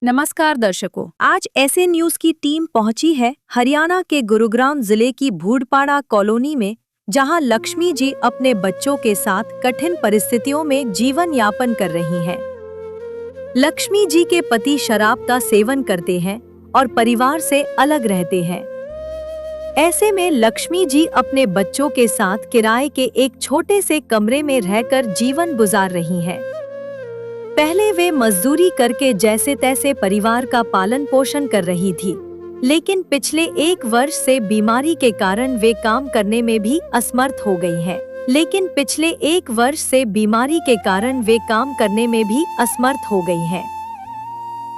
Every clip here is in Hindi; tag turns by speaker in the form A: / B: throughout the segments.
A: नमस्कार दर्शकों, आज ऐसे न्यूज की टीम पहुंची है हरियाणा के गुरुग्राम जिले की भूडपाड़ा कॉलोनी में, जहां लक्ष्मी जी अपने बच्चों के साथ कठिन परिस्थितियों में जीवन यापन कर रही हैं। लक्ष्मी जी के पति शराब का सेवन करते हैं और परिवार से अलग रहते हैं। ऐसे में लक्ष्मी जी अपने बच्चों के साथ किराए के एक छोटे से कमरे में रहकर जीवन गुजार रही हैं। पहले वे मजदूरी करके जैसे तैसे परिवार का पालन पोषण कर रही थी, लेकिन पिछले 1 वर्ष से बीमारी के कारण वे काम करने में भी असमर्थ हो गई हैं।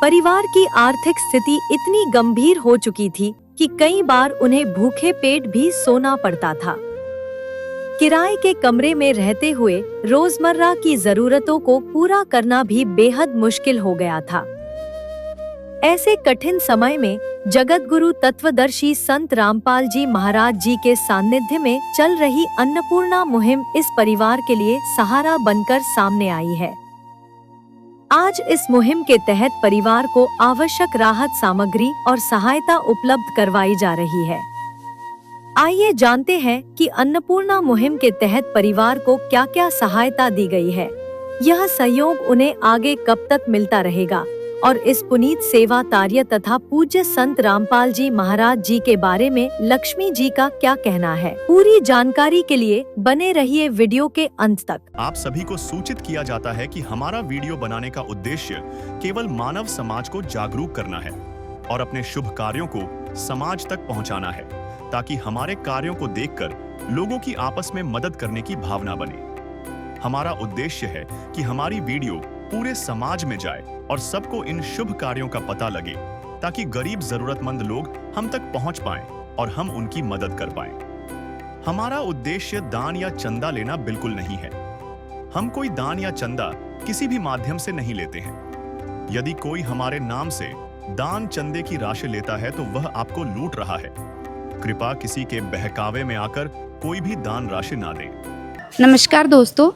A: परिवार की आर्थिक स्थिति इतनी गंभीर हो चुकी थी कि कई बार उन्हें भूखे पेट भी सोना पड़ता था। किराए के कमरे में रहते हुए रोजमर्रा की जरूरतों को पूरा करना भी बेहद मुश्किल हो गया था। ऐसे कठिन समय में जगत गुरु तत्वदर्शी संत रामपाल जी महाराज जी के सानिध्य में चल रही अन्नपूर्णा मुहिम इस परिवार के लिए सहारा बनकर सामने आई है। आज इस मुहिम के तहत परिवार को आवश्यक राहत सामग्री और सहायता उपलब्ध करवाई जा रही है। आइए जानते हैं कि अन्नपूर्णा मुहिम के तहत परिवार को क्या-क्या सहायता दी गई है। यह सहयोग उन्हें आगे कब तक मिलता रहेगा और इस पुनीत सेवा कार्य तथा पूज्य संत रामपाल जी महाराज जी के बारे में लक्ष्मी जी का क्या कहना है। पूरी जानकारी के लिए बने रहिए वीडियो के अंत तक।
B: आप सभी को सूचित किया जाता है कि हमारा वीडियो बनाने का उद्देश्य केवल मानव समाज को जागरूक करना है और अपने शुभ कार्यों को समाज तक पहुंचाना है, ताकि हमारे कार्यों को देखकर लोगों की आपस में मदद करने की भावना बने। हमारा उद्देश्य है कि हमारी वीडियो पूरे समाज में जाए और सबको इन शुभ कार्यों का पता लगे, ताकि गरीब जरूरतमंद लोग हम तक पहुंच पाएं और हम उनकी मदद कर पाएं। हमारा उद्देश्य दान या चंदा लेना बिल्कुल नहीं है। हम कोई दान या चंदा किसी भी माध्यम से नहीं लेते हैं। यदि कोई हमारे नाम से दान चंदे की राशि लेता है तो वह आपको लूट रहा है। कृपया किसी के बहकावे में आकर कोई भी दान राशि ना दें।
C: नमस्कार दोस्तों,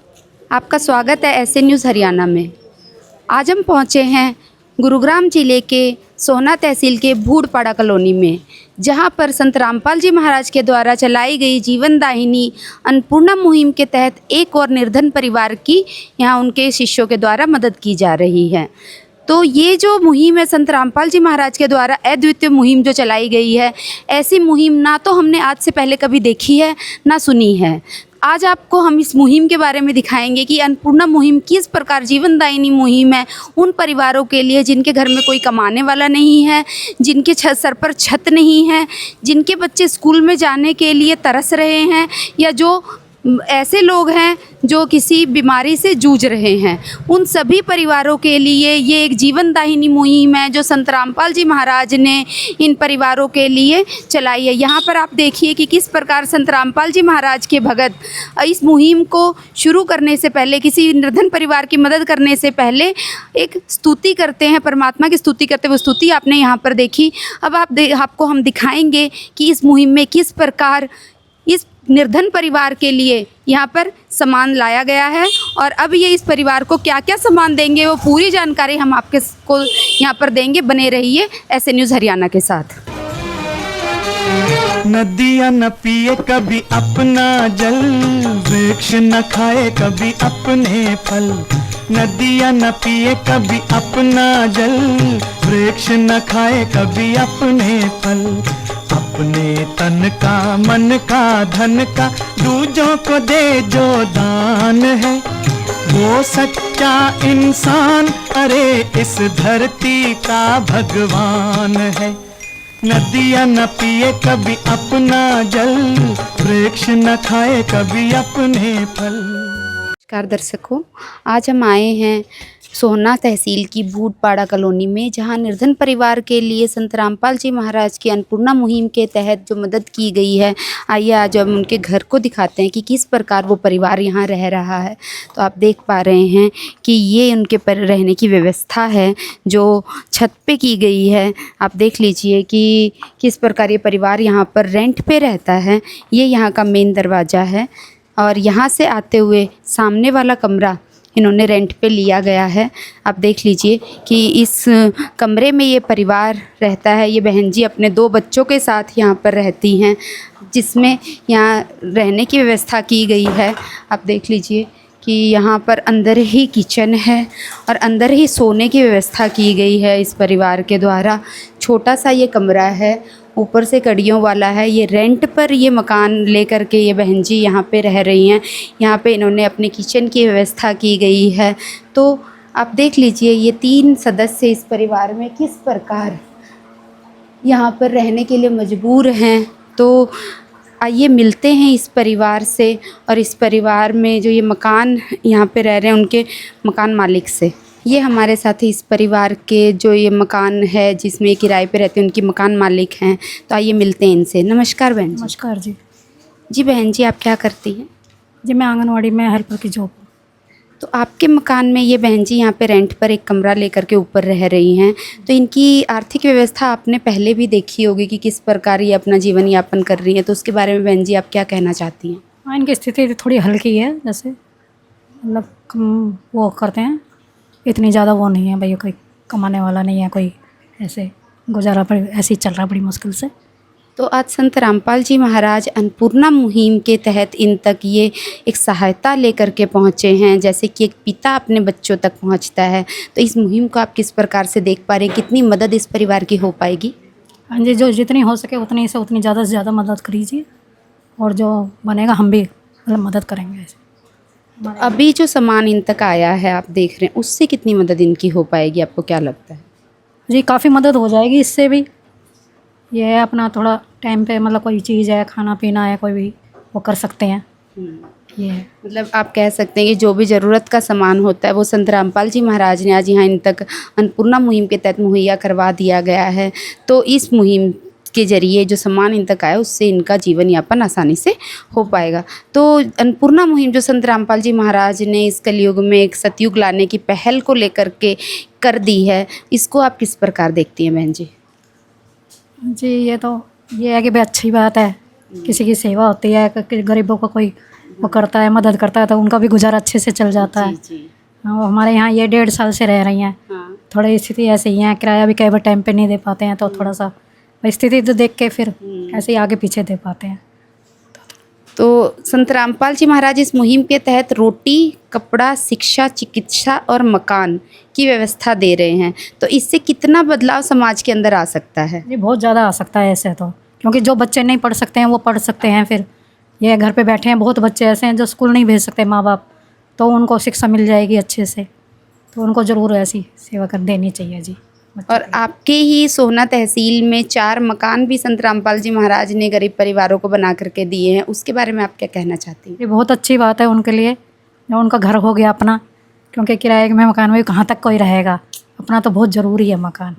C: आपका स्वागत है ऐसे न्यूज़ हरियाणा में। आज हम पहुंचे हैं गुरुग्राम जिले के सोहना तहसील के भूडपाड़ा कॉलोनी में, जहां पर संत रामपाल जी महाराज के द्वारा चलाई गई जीवनदायिनी अन्नपूर्णा मुहिम के तहत एक और निर्धन परिवार की यहां उनके शिष्यों के द्वारा मदद की जा रही है। तो ये जो मुहिम है संत रामपाल जी महाराज के द्वारा अद्वितीय मुहिम जो चलाई गई है, ऐसी मुहिम ना तो हमने आज से पहले कभी देखी है ना सुनी है। आज आपको हम इस मुहिम के बारे में दिखाएंगे कि अन्नपूर्णा मुहिम किस प्रकार जीवनदायिनी मुहिम है उन परिवारों के लिए जिनके घर में कोई कमाने वाला नहीं है, जिनके सर पर छत नहीं है, जिनके बच्चे स्कूल में जाने के लिए तरस रहे हैं, या जो ऐसे लोग हैं जो किसी बीमारी से जूझ रहे हैं। उन सभी परिवारों के लिए ये एक जीवनदायिनी मुहिम है जो संत रामपाल जी महाराज ने इन परिवारों के लिए चलाई है। यहाँ पर आप देखिए कि किस प्रकार संत रामपाल जी महाराज के भगत इस मुहिम को शुरू करने से पहले, किसी निर्धन परिवार की मदद करने से पहले एक स्तुति करते हैं, परमात्मा की स्तुति करते हुए स्तुति आपने यहाँ पर देखी। अब आपको हम दिखाएंगे कि इस मुहिम में किस प्रकार इस निर्धन परिवार के लिए यहाँ पर सामान लाया गया है और अब ये इस परिवार को क्या क्या सामान देंगे, वो पूरी जानकारी हम आपके को यहाँ पर देंगे। बने रहिए ऐसे न्यूज़ हरियाणा के साथ।
D: नदियाँ न पिए कभी अपना जल, वृक्ष न खाए कभी अपने फल। नदियाँ न पिए कभी अपना जल, वृक्ष न खाए कभी अपने फल। अपने तन का, मन का, धन का दूजों को दे जो दान है, वो सच्चा इंसान, अरे इस धरती का भगवान है। नदियाँ न पिए कभी अपना जल, वृक्ष न खाए कभी अपने फल।
C: नमस्कार दर्शकों, आज हम आए हैं सोहना तहसील की भूडपाड़ा कॉलोनी में, जहां निर्धन परिवार के लिए संत रामपाल जी महाराज की अन्नपूर्णा मुहिम के तहत जो मदद की गई है। आइए आज हम उनके घर को दिखाते हैं कि किस प्रकार वो परिवार यहां रह रहा है। तो आप देख पा रहे हैं कि ये उनके रहने की व्यवस्था है जो छत पे की गई है। आप देख लीजिए कि किस प्रकार ये परिवार यहाँ पर रेंट पे रहता है। ये यहाँ का मेन दरवाज़ा है और यहाँ से आते हुए सामने वाला कमरा इन्होंने रेंट पे लिया गया है। आप देख लीजिए कि इस कमरे में ये परिवार रहता है। ये बहन जी अपने 2 बच्चों के साथ यहाँ पर रहती हैं, जिसमें यहाँ रहने की व्यवस्था की गई है। आप देख लीजिए कि यहाँ पर अंदर ही किचन है और अंदर ही सोने की व्यवस्था की गई है इस परिवार के द्वारा। छोटा सा ये कमरा है, ऊपर से कड़ियों वाला है। ये रेंट पर ये मकान लेकर के ये बहन जी यहाँ पे रह रही हैं। यहाँ पे इन्होंने अपने किचन की व्यवस्था की गई है। तो आप देख लीजिए ये 3 सदस्य इस परिवार में किस प्रकार यहाँ पर रहने के लिए मजबूर हैं। तो आइए मिलते हैं इस परिवार से और इस परिवार में जो ये मकान यहाँ पे रह रहे हैं उनके मकान मालिक से। ये हमारे साथ ही इस परिवार के जो ये मकान है जिसमें ये किराए पे रहते हैं उनकी मकान मालिक हैं। तो आइए मिलते हैं इनसे। नमस्कार बहन जी।
E: नमस्कार जी।
C: जी बहन जी, आप क्या करती हैं?
E: जी मैं आंगनवाड़ी में हेल्पर की जॉब।
C: तो आपके मकान में ये बहन जी यहाँ पे रेंट पर एक कमरा लेकर के ऊपर रह रही हैं। तो इनकी आर्थिक व्यवस्था आपने पहले भी देखी होगी कि किस प्रकार ये अपना जीवन यापन कर रही हैं। तो उसके बारे में बहन जी आप क्या कहना चाहती हैं?
E: हाँ, इनकी स्थिति थोड़ी हल्की है, जैसे मतलब कम वो करते हैं, इतनी ज़्यादा वो नहीं है भाई, कोई कमाने वाला नहीं है, कोई ऐसे गुजारा पर ऐसे ही चल रहा बड़ी मुश्किल से।
C: तो आज संत रामपाल जी महाराज अन्नपूर्णा मुहिम के तहत इन तक ये एक सहायता लेकर के पहुँचे हैं, जैसे कि एक पिता अपने बच्चों तक पहुँचता है। तो इस मुहिम को आप किस प्रकार से देख पा रहे हैं? कितनी मदद इस परिवार की हो पाएगी?
E: हाँ जी, जो जितनी हो सके उतनी से उतनी ज़्यादा से ज़्यादा मदद करीजिए और जो बनेगा हम भी मतलब मदद करेंगे ऐसे।
C: अभी जो सामान इन तक आया है आप देख रहे हैं, उससे कितनी मदद इनकी हो पाएगी, आपको क्या लगता है?
E: जी काफ़ी मदद हो जाएगी इससे भी। ये है अपना थोड़ा टाइम पे मतलब कोई चीज़ है, खाना पीना है, कोई भी वो कर सकते हैं। ये है।
C: मतलब आप कह सकते हैं कि जो भी ज़रूरत का सामान होता है वो संत रामपाल जी महाराज ने आज यहाँ इन तक अन्नपूर्णा मुहिम के तहत मुहैया करवा दिया गया है। तो इस मुहिम के ज़रिए जो सामान इन तक आया उससे इनका जीवन यापन आसानी से हो पाएगा। तो अन्नपूर्णा मुहिम जो संत रामपाल जी महाराज ने इस कलयुग में एक सतयुग लाने की पहल को लेकर के कर दी है, इसको आप किस प्रकार देखती हैं बहन जी?
E: जी ये है कि भाई अच्छी बात है, किसी की सेवा होती है, गरीबों को कोई वो करता है, मदद करता है, तो उनका भी गुजारा अच्छे से चल जाता है। हाँ, वो हमारे यहाँ ये 1.5 साल से रह रही हैं।
C: हाँ।
E: थोड़ी स्थिति ऐसे ही है, किराया भी कई बार टाइम पे नहीं दे पाते हैं, तो थोड़ा सा स्थिति तो देख के फिर ऐसे ही आगे पीछे दे पाते हैं।
C: तो संत रामपाल जी महाराज इस मुहिम के तहत रोटी, कपड़ा, शिक्षा, चिकित्सा और मकान की व्यवस्था दे रहे हैं। तो इससे कितना बदलाव समाज के अंदर आ सकता है?
E: जी बहुत ज़्यादा आ सकता है ऐसे तो, क्योंकि जो बच्चे नहीं पढ़ सकते हैं वो पढ़ सकते हैं। फिर ये घर पे बैठे हैं, बहुत बच्चे ऐसे हैं जो स्कूल नहीं भेज सकते माँ बाप, तो उनको शिक्षा मिल जाएगी अच्छे से। तो उनको ज़रूर ऐसी सेवा कर देनी चाहिए जी।
C: और आपके ही सोहना तहसील में 4 मकान भी संत रामपाल जी महाराज ने गरीब परिवारों को बना करके दिए हैं, उसके बारे में आप क्या कहना चाहती हैं?
E: ये बहुत अच्छी बात है उनके लिए, जो उनका घर हो गया अपना, क्योंकि किराए में मकान में कहाँ तक कोई रहेगा, अपना तो बहुत ज़रूरी है मकान।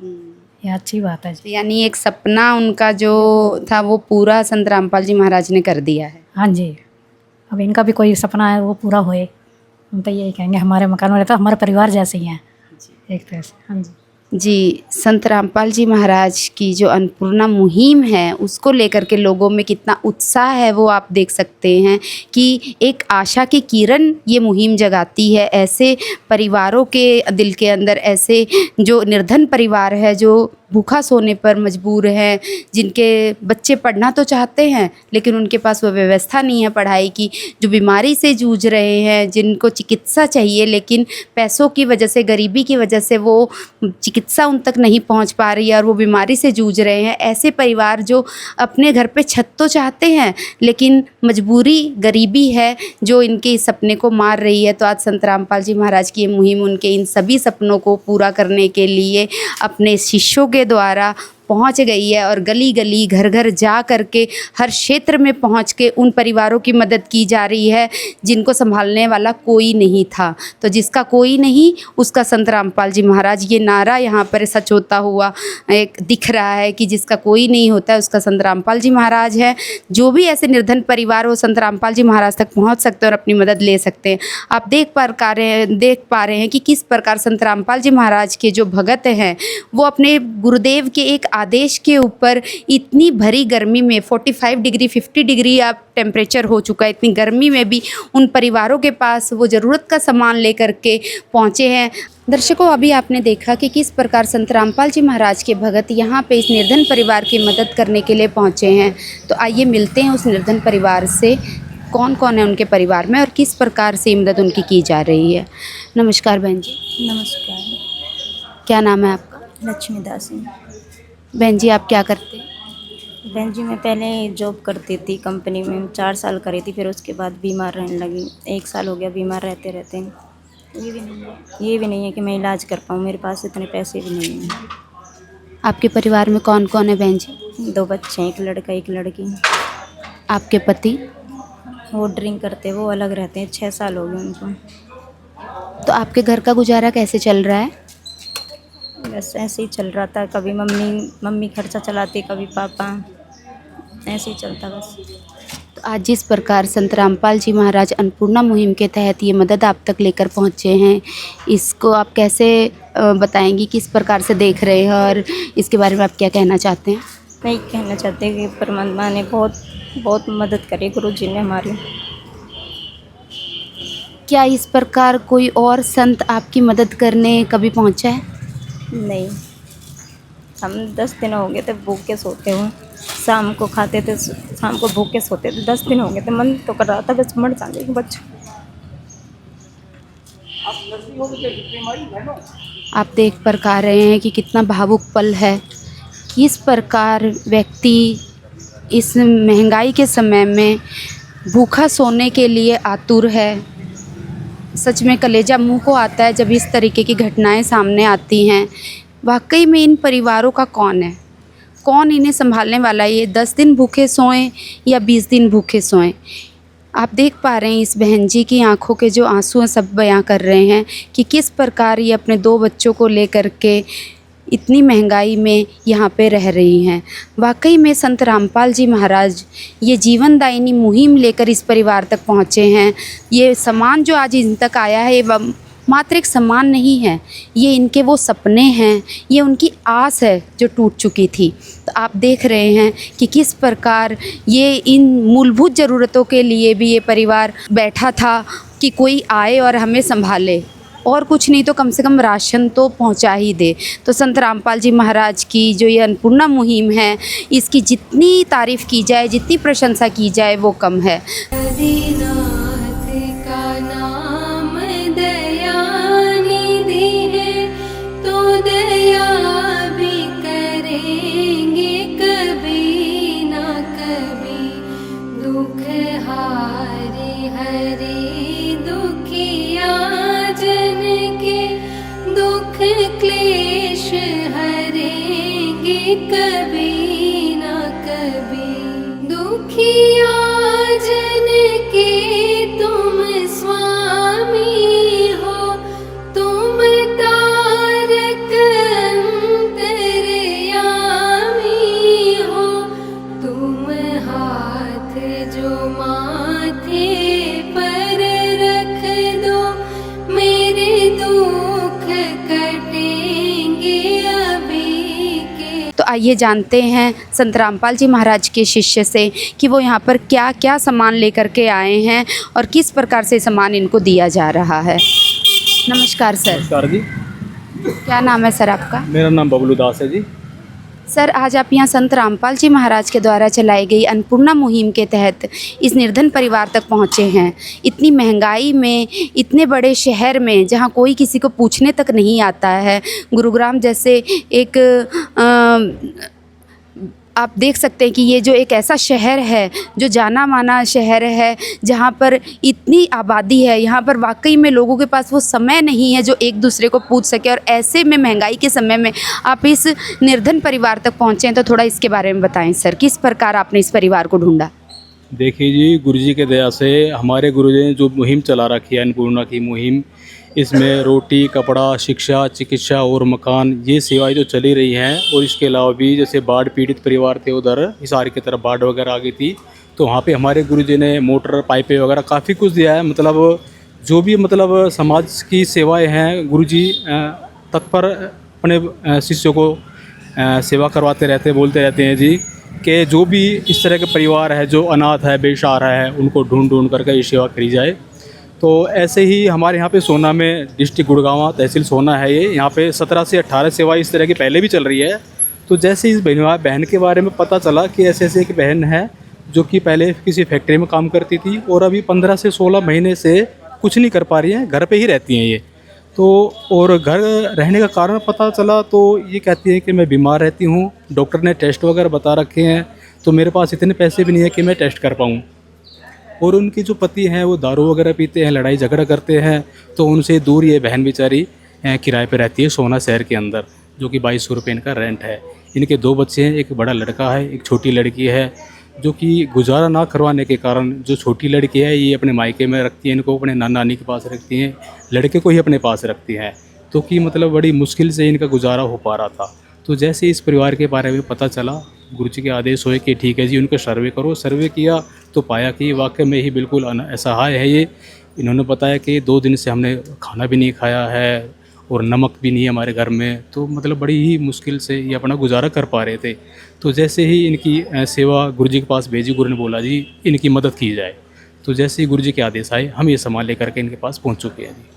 E: ये अच्छी बात है जी।
C: यानी एक सपना उनका जो था वो पूरा संत रामपाल जी महाराज ने कर दिया है।
E: हाँ जी, अब इनका भी कोई सपना है वो पूरा होए। हम तो यही कहेंगे, हमारे मकान वाले तो हमारे परिवार जैसे ही हैं एक तरह से। हाँ जी
C: जी, संत रामपाल जी महाराज की जो अन्नपूर्णा मुहिम है उसको लेकर के लोगों में कितना उत्साह है वो आप देख सकते हैं कि एक आशा की किरण ये मुहिम जगाती है ऐसे परिवारों के दिल के अंदर। ऐसे जो निर्धन परिवार है, जो भूखा सोने पर मजबूर हैं, जिनके बच्चे पढ़ना तो चाहते हैं लेकिन उनके पास वो व्यवस्था नहीं है पढ़ाई की, जो बीमारी से जूझ रहे हैं, जिनको चिकित्सा चाहिए लेकिन पैसों की वजह से, गरीबी की वजह से वो चिकित्सा उन तक नहीं पहुंच पा रही है और वो बीमारी से जूझ रहे हैं। ऐसे परिवार जो अपने घर पे छत तो चाहते हैं लेकिन मजबूरी, गरीबी है जो इनके सपने को मार रही है। तो आज संत रामपाल जी महाराज की ये मुहिम उनके इन सभी सपनों को पूरा करने के लिए अपने शिष्यों के द्वारा पहुंच गई है और गली गली, घर घर जा करके हर क्षेत्र में पहुंच के उन परिवारों की मदद की जा रही है जिनको संभालने वाला कोई नहीं था। तो जिसका कोई नहीं उसका संत रामपाल जी महाराज, ये नारा यहाँ पर सच होता हुआ एक दिख रहा है कि जिसका कोई नहीं होता है उसका संत रामपाल जी महाराज है। जो भी ऐसे निर्धन परिवार हो संत रामपाल जी महाराज तक पहुँच सकते हैं और अपनी मदद ले सकते हैं। आप देख पा रहे हैं कि किस प्रकार संत रामपाल जी महाराज के जो भगत हैं वो अपने गुरुदेव के एक आदेश के ऊपर इतनी भरी गर्मी में 45 डिग्री 50 डिग्री आप टेम्परेचर हो चुका है, इतनी गर्मी में भी उन परिवारों के पास वो ज़रूरत का सामान लेकर के पहुँचे हैं। दर्शकों, अभी आपने देखा कि किस प्रकार संत रामपाल जी महाराज के भगत यहाँ पे इस निर्धन परिवार की मदद करने के लिए पहुँचे हैं। तो आइए मिलते हैं उस निर्धन परिवार से, कौन कौन है उनके परिवार में और किस प्रकार से मदद उनकी की जा रही है। नमस्कार बहन जी।
F: नमस्कार।
C: क्या नाम है आपका?
F: लक्ष्मी दासी।
C: बहन जी, आप क्या करते हैं?
F: बहन जी, मैं पहले जॉब करती थी कंपनी में, 4 साल करी थी, फिर उसके बाद बीमार रहने लगी। 1 साल हो गया बीमार रहते रहते। ये भी नहीं है कि मैं इलाज कर पाऊँ, मेरे पास इतने पैसे भी नहीं हैं।
C: आपके परिवार में कौन कौन है बहन जी?
F: 2 बच्चे हैं, 1 लड़का 1 लड़की।
C: आपके पति?
F: वो ड्रिंक करते, वो अलग रहते हैं, 6 साल हो गए उनको।
C: तो आपके घर का गुजारा कैसे चल रहा है?
F: बस ऐसे ही चल रहा था, कभी मम्मी खर्चा चलाती, कभी पापा, ऐसे ही चलता बस।
C: तो आज जिस प्रकार संत रामपाल जी महाराज अन्नपूर्णा मुहिम के तहत ये मदद आप तक लेकर पहुँचे हैं, इसको आप कैसे बताएंगी, किस प्रकार से देख रहे हैं और इसके बारे में आप क्या कहना चाहते हैं?
F: मैं ये कहना चाहती हूँ कि परमात्मा ने बहुत मदद करी, गुरु जी ने हमारी।
C: क्या इस प्रकार कोई और संत आपकी मदद करने कभी पहुँचा है?
F: नहीं, हम 10 दिन हो गए थे भूखे सोते हुए, शाम को खाते थे, शाम को भूखे सोते थे। 10 दिन हो गए थे, मन तो कर रहा था बस मर जाने के बच्चे।
C: आप देख पा रहे हैं कि कितना भावुक पल है, किस प्रकार व्यक्ति इस महंगाई के समय में भूखा सोने के लिए आतुर है। सच में कलेजा मुंह को आता है जब इस तरीके की घटनाएं सामने आती हैं। वाकई में इन परिवारों का कौन है, कौन इन्हें संभालने वाला है? ये 10 दिन भूखे सोएं या 20 दिन भूखे सोएं। आप देख पा रहे हैं इस बहन जी की आंखों के जो आंसू हैं, सब बयां कर रहे हैं कि किस प्रकार ये अपने 2 बच्चों को लेकर के इतनी महंगाई में यहाँ पे रह रही हैं। वाकई में संत रामपाल जी महाराज ये जीवनदायिनी मुहिम लेकर इस परिवार तक पहुँचे हैं। ये सम्मान जो आज इन तक आया है, ये मात्र एक सम्मान नहीं है, ये इनके वो सपने हैं, ये उनकी आस है जो टूट चुकी थी। तो आप देख रहे हैं कि किस प्रकार ये इन मूलभूत ज़रूरतों के लिए भी ये परिवार बैठा था कि कोई आए और हमें संभाले, और कुछ नहीं तो कम से कम राशन तो पहुंचा ही दे। तो संत रामपाल जी महाराज की जो ये अन्नपूर्णा मुहिम है, इसकी जितनी तारीफ़ की जाए, जितनी प्रशंसा की जाए, वो कम है।
G: क्लेश हरेंगे कभी ना कभी, दुखिया जन के तुम स्वामी हो, तुम तारक अंतर्यामी हो, तुम हाथ जो माथे पर रख दो, मेरे दुख कटेंगे अभी के।
C: तो आइए जानते हैं संत रामपाल जी महाराज के शिष्य से कि वो यहाँ पर क्या क्या सामान लेकर के आए हैं और किस प्रकार से सामान इनको दिया जा रहा है। नमस्कार सर।
H: नमस्कार जी।
C: क्या नाम है सर आपका?
H: मेरा नाम बबलू दास है जी।
C: सर, आज आप यहाँ संत रामपाल जी महाराज के द्वारा चलाई गई अन्नपूर्णा मुहिम के तहत इस निर्धन परिवार तक पहुँचे हैं। इतनी महंगाई में, इतने बड़े शहर में जहाँ कोई किसी को पूछने तक नहीं आता है, गुरुग्राम जैसे एक आप देख सकते हैं कि ये जो एक ऐसा शहर है, जो जाना माना शहर है, जहाँ पर इतनी आबादी है, यहाँ पर वाकई में लोगों के पास वो समय नहीं है जो एक दूसरे को पूछ सके। और ऐसे में महंगाई के समय में आप इस निर्धन परिवार तक पहुँचे हैं, तो थोड़ा इसके बारे में बताएं सर, किस प्रकार आपने इस परिवार को ढूंढा?
H: देखिए जी, गुरुजी के दया से हमारे गुरुजी ने जो मुहिम चला रखी है, अन्नपूर्णा की मुहिम, इसमें रोटी, कपड़ा, शिक्षा, चिकित्सा और मकान, ये सेवाएं जो चली रही हैं। और इसके अलावा भी जैसे बाढ़ पीड़ित परिवार थे, उधर हिसार की तरफ बाढ़ वगैरह आ गई थी, तो वहाँ पे हमारे गुरुजी ने मोटर, पाइपें वगैरह काफ़ी कुछ दिया है। मतलब जो भी मतलब समाज की सेवाएं हैं, गुरुजी तत्पर अपने शिष्यों को सेवा करवाते रहते हैं, बोलते रहते हैं जी कि जो भी इस तरह के परिवार है जो अनाथ है, बेसहारा है, उनको ढूंढ ढूंढ करके ये सेवा करी जाए। तो ऐसे ही हमारे यहाँ पे सोना में, डिस्ट्रिक्ट गुड़गांव तहसील सोना है ये, यहाँ पे 17 से 18 सेवाएं इस तरह की पहले भी चल रही है। तो जैसे इस बहन के बारे में पता चला कि ऐसे एक बहन है जो कि पहले किसी फैक्ट्री में काम करती थी और अभी 15 से 16 महीने से कुछ नहीं कर पा रही हैं, घर पे ही रहती हैं ये। तो और घर रहने का कारण पता चला तो ये कहती है कि मैं बीमार रहती हूँ, डॉक्टर ने टेस्ट वगैरह बता रखे हैं, तो मेरे पास इतने पैसे भी नहीं है कि मैं टेस्ट कर पाऊँ। और उनके जो पति हैं वो दारू वगैरह पीते हैं, लड़ाई झगड़ा करते हैं, तो उनसे दूर ये बहन बेचारी किराए पे रहती है सोना शहर के अंदर, जो कि 2200 रुपये इनका रेंट है। इनके 2 बच्चे हैं, एक बड़ा लड़का है, एक छोटी लड़की है, जो कि गुजारा ना करवाने के कारण जो छोटी लड़की है ये अपने मायके में रखती है, इनको अपने नाना नानी के पास रखती हैं, लड़के को ही अपने पास रखती हैं। तो कि मतलब बड़ी मुश्किल से इनका गुजारा हो पा रहा था। तो जैसे इस परिवार के बारे में पता चला, गुरुजी के आदेश हुए कि ठीक है जी उनका सर्वे करो। सर्वे किया तो पाया कि वाकई में ही बिल्कुल असहाय है ये। इन्होंने बताया कि 2 दिन से हमने खाना भी नहीं खाया है और नमक भी नहीं है हमारे घर में, तो मतलब बड़ी ही मुश्किल से ये अपना गुजारा कर पा रहे थे। तो जैसे ही इनकी सेवा गुरुजी के पास भेजी, गुरु ने बोला जी इनकी मदद की जाए। तो जैसे ही गुरुजी के आदेश आए, हम ये सामान लेकर के इनके पास पहुंच चुके हैं जी।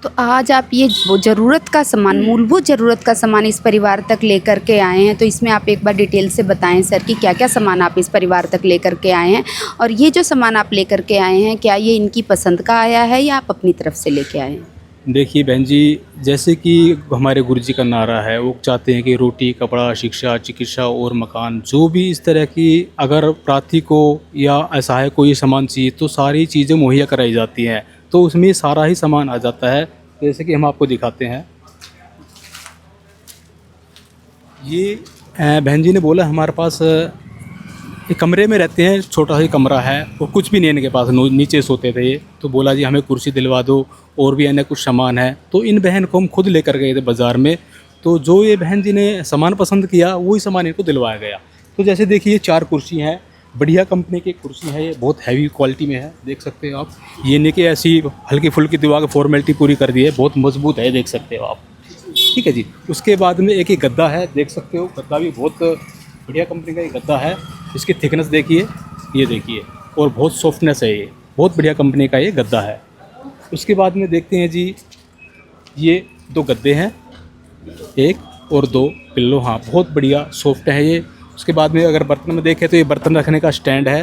C: तो आज आप ये वो ज़रूरत का सामान, मूलभूत ज़रूरत का सामान इस परिवार तक लेकर के आए हैं, तो इसमें आप एक बार डिटेल से बताएं सर कि क्या क्या सामान आप इस परिवार तक लेकर के आए हैं, और ये जो सामान आप लेकर के आए हैं क्या ये इनकी पसंद का आया है या आप अपनी तरफ से लेके आए हैं?
H: देखिए बहन जी, जैसे कि हमारे गुरुजी का नारा है, वो चाहते हैं कि रोटी, कपड़ा, शिक्षा, चिकित्सा और मकान, जो भी इस तरह की अगर प्रार्थी को या असहाय को ये सामान चाहिए तो सारी चीज़ें मुहैया कराई जाती हैं। तो उसमें सारा ही सामान आ जाता है। जैसे कि हम आपको दिखाते हैं, ये बहन जी ने बोला हमारे पास एक कमरे में रहते हैं, छोटा सा कमरा है और कुछ भी नहीं इनके पास, नीचे सोते थे ये। तो बोला जी हमें कुर्सी दिलवा दो और भी अन्य कुछ सामान है। तो इन बहन को हम खुद लेकर गए थे बाज़ार में, तो जो ये बहन जी ने सामान पसंद किया वही सामान इनको दिलवाया गया। तो जैसे देखिए 4 कुर्सी हैं, बढ़िया कंपनी की कुर्सी है, ये बहुत हैवी क्वालिटी में है, देख सकते हो आप। ये नहीं कि ऐसी हल्की फुल्की दबा के फॉर्मेलिटी पूरी कर दी है, बहुत मजबूत है, देख सकते हो आप। ठीक है जी। उसके बाद में एक गद्दा है, देख सकते हो, गद्दा भी बहुत बढ़िया कंपनी का ये गद्दा है। इसकी थिकनेस देखिए, ये देखिए, और बहुत सॉफ्टनेस है, ये बहुत बढ़िया कंपनी का ये गद्दा है। उसके बाद में देखते हैं जी, ये 2 गद्दे हैं, 1 और 2 पिल्लो, हाँ बहुत बढ़िया सॉफ्ट है ये। उसके बाद में अगर बर्तन में देखें तो ये बर्तन रखने का स्टैंड है,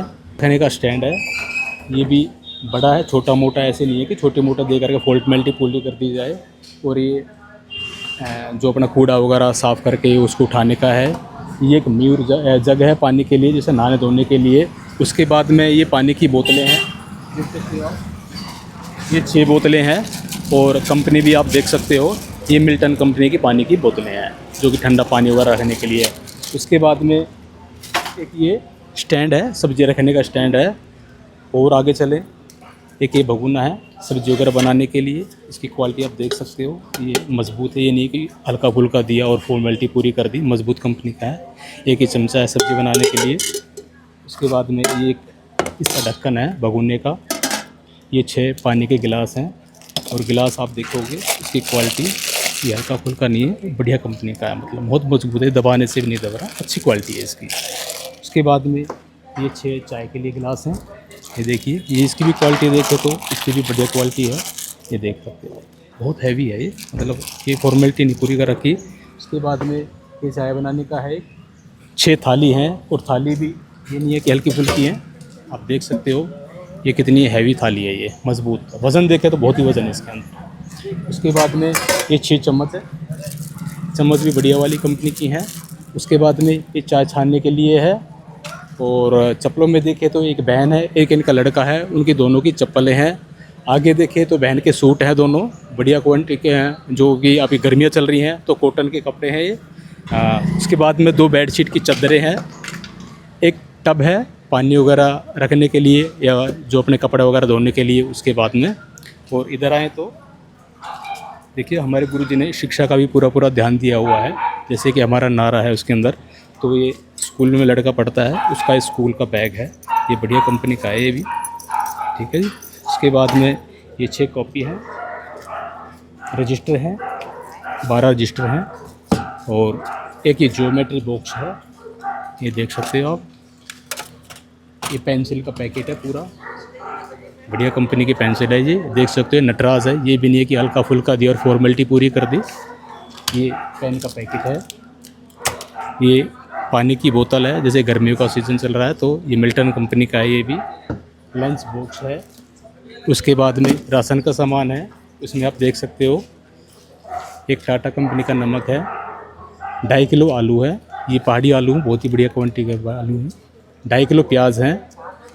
H: ये भी बड़ा है, छोटा मोटा ऐसे नहीं है कि छोटे मोटा दे करके फॉल्टमेलिटी पूरी कर दी जाए। और ये जो अपना कूड़ा वगैरह साफ़ करके उसको उठाने का है। ये एक म्यूर जग है पानी के लिए, जैसे नहाने धोने के लिए। उसके बाद में ये पानी की बोतलें हैं, ये 6 बोतलें हैं, और कंपनी भी आप देख सकते हो, ये मिल्टन कंपनी की पानी की बोतलें हैं जो कि ठंडा पानी वगैरह रखने के लिए है। उसके बाद में एक ये स्टैंड है, सब्जी रखने का स्टैंड है। और आगे चलें, एक ये भगोना है सब्जी वगैरह बनाने के लिए। इसकी क्वालिटी आप देख सकते हो, ये मज़बूत है, ये नहीं कि हल्का फुल्का दिया और फॉर्मेलिटी पूरी कर दी, मज़बूत कंपनी का है। एक ये चमचा है सब्जी बनाने के लिए। उसके बाद में ये एक इसका ढक्कन है भगोने का। ये 6 पानी के गिलास हैं, और गिलास आप देखोगे इसकी क्वालिटी ये हल्का फुल्का नहीं है, बढ़िया कंपनी का है, मतलब बहुत मजबूत है, दबाने से भी नहीं दब रहा, अच्छी क्वालिटी है इसकी। उसके बाद में ये 6 चाय के लिए गिलास हैं, ये देखिए, ये इसकी भी क्वालिटी देखे तो इसकी भी बढ़िया क्वालिटी है, ये देख सकते हो, बहुत हैवी है ये, मतलब ये फॉर्मेलिटी नहीं पूरी कर रखी। उसके बाद में ये चाय बनाने का है, 6 थाली हैं, और थाली भी ये नहीं है कि हल्की फुल्की है, आप देख सकते हो ये कितनी हैवी थाली है, ये मज़बूत, वज़न देखे तो बहुत ही वज़न है इसके अंदर। उसके बाद में ये 6 चम्मच है, चम्मच भी बढ़िया वाली कंपनी की हैं। उसके बाद में ये चाय छानने के लिए है। और चप्पलों में देखें तो एक बहन है, एक इनका लड़का है, उनकी दोनों की चप्पलें हैं। आगे देखें तो बहन के सूट हैं, दोनों बढ़िया क्वालिटी के हैं, जो कि अभी गर्मियाँ चल रही हैं तो कॉटन के कपड़े हैं ये। उसके बाद में 2 बेडशीट की चादरें हैं, एक टब है पानी वगैरह रखने के लिए या जो अपने कपड़े वगैरह धोने के लिए। उसके बाद में और इधर आए तो देखिए हमारे गुरुजी ने शिक्षा का भी पूरा ध्यान दिया हुआ है, जैसे कि हमारा नारा है उसके अंदर। तो ये स्कूल में लड़का पढ़ता है, उसका स्कूल का बैग है, ये बढ़िया कंपनी का है ये भी, ठीक है जी। उसके बाद में ये 6 कॉपी हैं, रजिस्टर हैं, 12 रजिस्टर हैं, और एक ये ज्योमेट्री बॉक्स है, ये देख सकते हो आप। ये पेंसिल का पैकेट है पूरा, बढ़िया कंपनी की पेंसिल है ये, देख सकते हो। नटराज है, ये भी नहीं है कि हल्का फुल्का दी और फॉर्मेलिटी पूरी कर दी। ये पेन का पैकेट है। ये पानी की बोतल है, जैसे गर्मियों का सीज़न चल रहा है तो ये मिल्टन कंपनी का है। ये भी लंच बॉक्स है। उसके बाद में राशन का सामान है, उसमें आप देख सकते हो एक टाटा कंपनी का नमक है, 2.5 किलो आलू है, ये पहाड़ी आलू बहुत ही बढ़िया क्वालिटी का आलू है, 2.5 किलो प्याज हैं।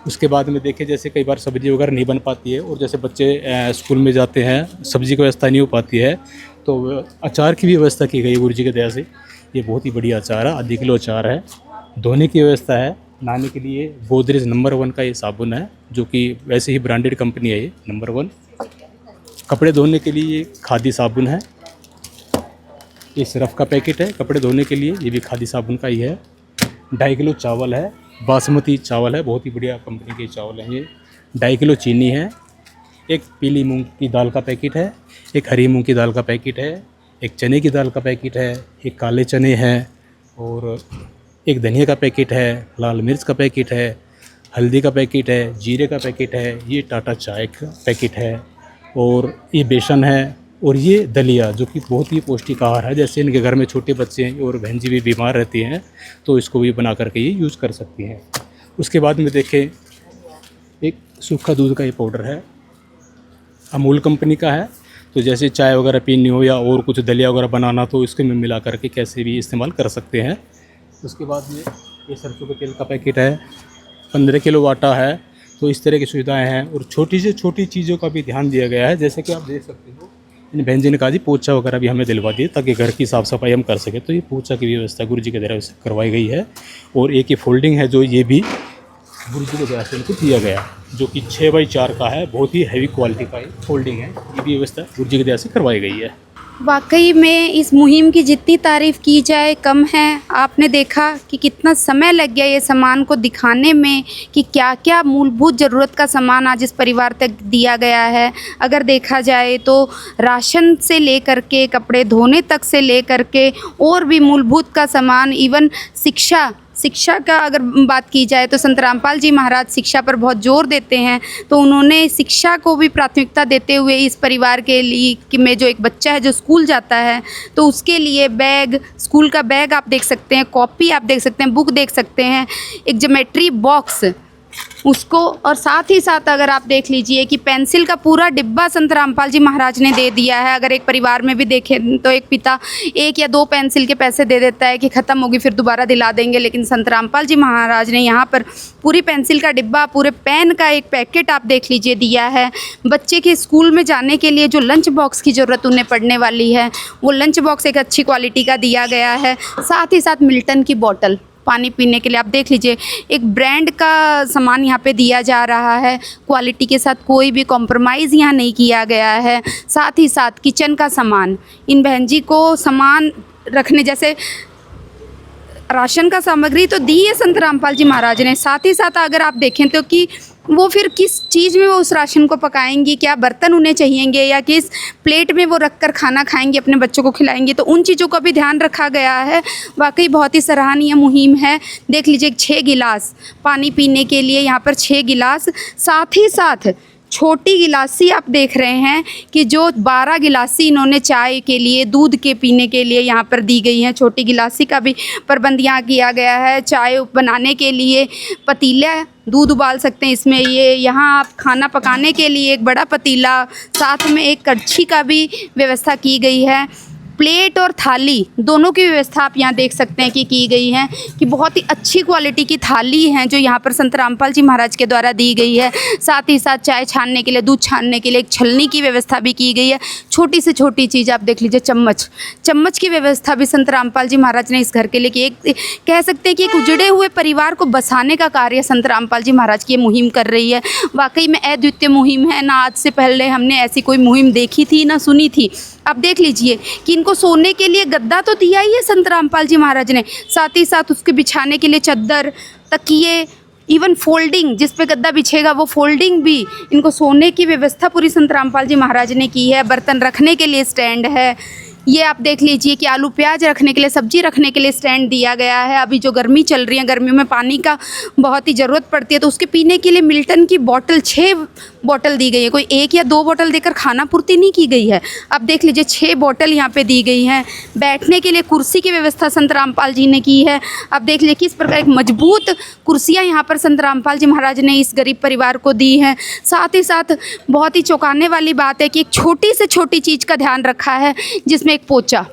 H: उसके बाद में देखें जैसे कई बार सब्ज़ी वगैरह नहीं बन पाती है और जैसे बच्चे स्कूल में जाते हैं, सब्ज़ी की व्यवस्था नहीं हो पाती है, तो अचार की भी व्यवस्था की गई है गुरु जी के दया से। ये बहुत ही बढ़िया अचार है, 1/2 किलो अचार है। धोने की व्यवस्था है, नहाने के लिए गोदरेज नंबर 1 का ये साबुन है, जो कि वैसे ही ब्रांडेड कंपनी है ये नंबर 1। कपड़े धोने के लिए ये खादी साबुन है। ये सरफ का पैकेट है कपड़े धोने के लिए, ये भी खादी साबुन का ही है। 2.5 किलो चावल है, बासमती चावल है, बहुत ही बढ़िया कंपनी के चावल हैं ये। 2.5 किलो चीनी है। एक पीली मूंग की दाल का पैकेट है, एक हरी मूंग की दाल का पैकेट है, एक चने की दाल का पैकेट है, एक काले चने हैं, और एक धनिया का पैकेट है, लाल मिर्च का पैकेट है, हल्दी का पैकेट है, जीरे का पैकेट है, ये टाटा चाय का पैकेट है, और ये बेसन है, और ये दलिया जो कि बहुत ही पौष्टिक आहार है। जैसे इनके घर में छोटे बच्चे हैं और बहन जी भी बीमार रहती हैं तो इसको भी बना करके ये यूज़ कर सकती हैं। उसके बाद में देखें एक सूखा दूध का ये पाउडर है, अमूल कंपनी का है। तो जैसे चाय वगैरह पीनी हो या और कुछ दलिया वगैरह बनाना तो इसके में मिला करके कैसे भी इस्तेमाल कर सकते हैं। उसके बाद में ये सरसों के तेल का पैकेट है, 15 किलो आटा है। तो इस तरह की सुविधाएं हैं और छोटी से छोटी चीज़ों का भी ध्यान दिया गया है। जैसे कि आप देख सकते हो इन बहन जी ने कहा जी पोछा वगैरह भी हमें दिलवा दिए ताकि घर की साफ़ सफाई हम कर सकें, तो ये पोछा की व्यवस्था गुरु जी के द्वारा करवाई गई है। और एक ये फोल्डिंग है जो ये भी गुरु जी के द्वारा से इनको दिया गया, जो कि 6x4 का है, बहुत ही हैवी क्वालिटी का ये फोल्डिंग है। ये भी व्यवस्था गुरु जी के द्वारा से करवाई गई है।
C: वाकई में इस मुहिम की जितनी तारीफ़ की जाए कम है। आपने देखा कि कितना समय लग गया ये सामान को दिखाने में कि क्या क्या मूलभूत ज़रूरत का सामान आज इस परिवार तक दिया गया है। अगर देखा जाए तो राशन से लेकर के कपड़े धोने तक से लेकर के और भी मूलभूत का सामान, इवन शिक्षा का अगर बात की जाए तो संत रामपाल जी महाराज शिक्षा पर बहुत जोर देते हैं। तो उन्होंने शिक्षा को भी प्राथमिकता देते हुए इस परिवार के लिए कि में जो एक बच्चा है जो स्कूल जाता है तो उसके लिए बैग, स्कूल का बैग आप देख सकते हैं, कॉपी आप देख सकते हैं, बुक देख सकते हैं, एक ज्योमेट्री बॉक्स उसको, और साथ ही साथ अगर आप देख लीजिए कि पेंसिल का पूरा डिब्बा संत रामपाल जी महाराज ने दे दिया है। अगर एक परिवार में भी देखें तो एक पिता 1 या 2 पेंसिल के पैसे दे देता है कि ख़त्म होगी फिर दोबारा दिला देंगे, लेकिन संत रामपाल जी महाराज ने यहाँ पर पूरी पेंसिल का डिब्बा, पूरे पेन का एक पैकेट आप देख लीजिए दिया है। बच्चे के स्कूल में जाने के लिए जो लंच बॉक्स की ज़रूरत उन्हें पड़ने वाली है वो लंच बॉक्स एक अच्छी क्वालिटी का दिया गया है। साथ ही साथ मिल्टन की बॉटल पानी पीने के लिए आप देख लीजिए, एक ब्रांड का सामान यहाँ पे दिया जा रहा है। क्वालिटी के साथ कोई भी कॉम्प्रोमाइज़ यहाँ नहीं किया गया है। साथ ही साथ किचन का सामान, इन बहन जी को सामान रखने जैसे राशन का सामग्री तो दी है संत रामपाल जी महाराज ने। साथ ही साथ अगर आप देखें तो कि वो फिर किस चीज़ में वो उस राशन को पकाएंगी, क्या बर्तन उन्हें चाहिएंगे या किस प्लेट में वो रखकर खाना खाएंगी, अपने बच्चों को खिलाएंगे, तो उन चीज़ों का भी ध्यान रखा गया है। वाकई बहुत ही सराहनीय मुहिम है। देख लीजिए 6 गिलास पानी पीने के लिए, यहाँ पर 6 गिलास, साथ ही साथ छोटी गिलासी आप देख रहे हैं कि जो 12 गिलासी इन्होंने चाय के लिए, दूध के पीने के लिए यहाँ पर दी गई हैं। छोटी गिलासी का भी प्रबंध यहाँ किया गया है। चाय बनाने के लिए पतीला, दूध उबाल सकते हैं इसमें। ये यहाँ आप खाना पकाने के लिए एक बड़ा पतीला, साथ में एक कड़छी का भी व्यवस्था की गई है। प्लेट और थाली दोनों की व्यवस्था आप यहाँ देख सकते हैं कि की गई है, कि बहुत ही अच्छी क्वालिटी की थाली हैं जो यहाँ पर संत रामपाल जी महाराज के द्वारा दी गई है। साथ ही साथ चाय छानने के लिए, दूध छानने के लिए एक छलनी की व्यवस्था भी की गई है। छोटी से छोटी चीज़ आप देख लीजिए, चम्मच की व्यवस्था भी संत रामपाल जी महाराज ने इस घर के लिए की। एक कह सकते हैं कि एक उजड़े हुए परिवार को बसाने का कार्य संत रामपाल जी महाराज की ये मुहिम कर रही है। वाकई में अद्वितीय मुहिम है। ना आज से पहले हमने ऐसी कोई मुहिम देखी थी ना सुनी थी। आप देख लीजिए कि इनको सोने के लिए गद्दा तो दिया ही है संत रामपाल जी महाराज ने, साथ ही साथ उसके बिछाने के लिए चद्दर, तकिए, इवन फोल्डिंग जिस पे गद्दा बिछेगा वो फोल्डिंग भी, इनको सोने की व्यवस्था पूरी संत रामपाल जी महाराज ने की है। बर्तन रखने के लिए स्टैंड है। ये आप देख लीजिए कि आलू प्याज रखने के लिए, सब्जी रखने के लिए स्टैंड दिया गया है। अभी जो गर्मी चल रही है, गर्मियों में पानी का बहुत ही ज़रूरत पड़ती है, तो उसके पीने के लिए मिल्टन की बॉटल 6 बॉटल दी गई है। कोई 1 या 2 बॉटल देकर खाना पूर्ति नहीं की गई है। अब देख लीजिए 6 बॉटल यहाँ पे दी गई हैं। बैठने के लिए कुर्सी की व्यवस्था संत रामपाल जी ने की है। अब देख लीजिए किस प्रकार एक मजबूत कुर्सियाँ यहाँ पर संत रामपाल जी महाराज ने इस गरीब परिवार को दी हैं। साथ ही साथ बहुत ही चौंकाने वाली बात है कि एक छोटी से छोटी चीज़ का ध्यान रखा है, जिसमें एक पोचा,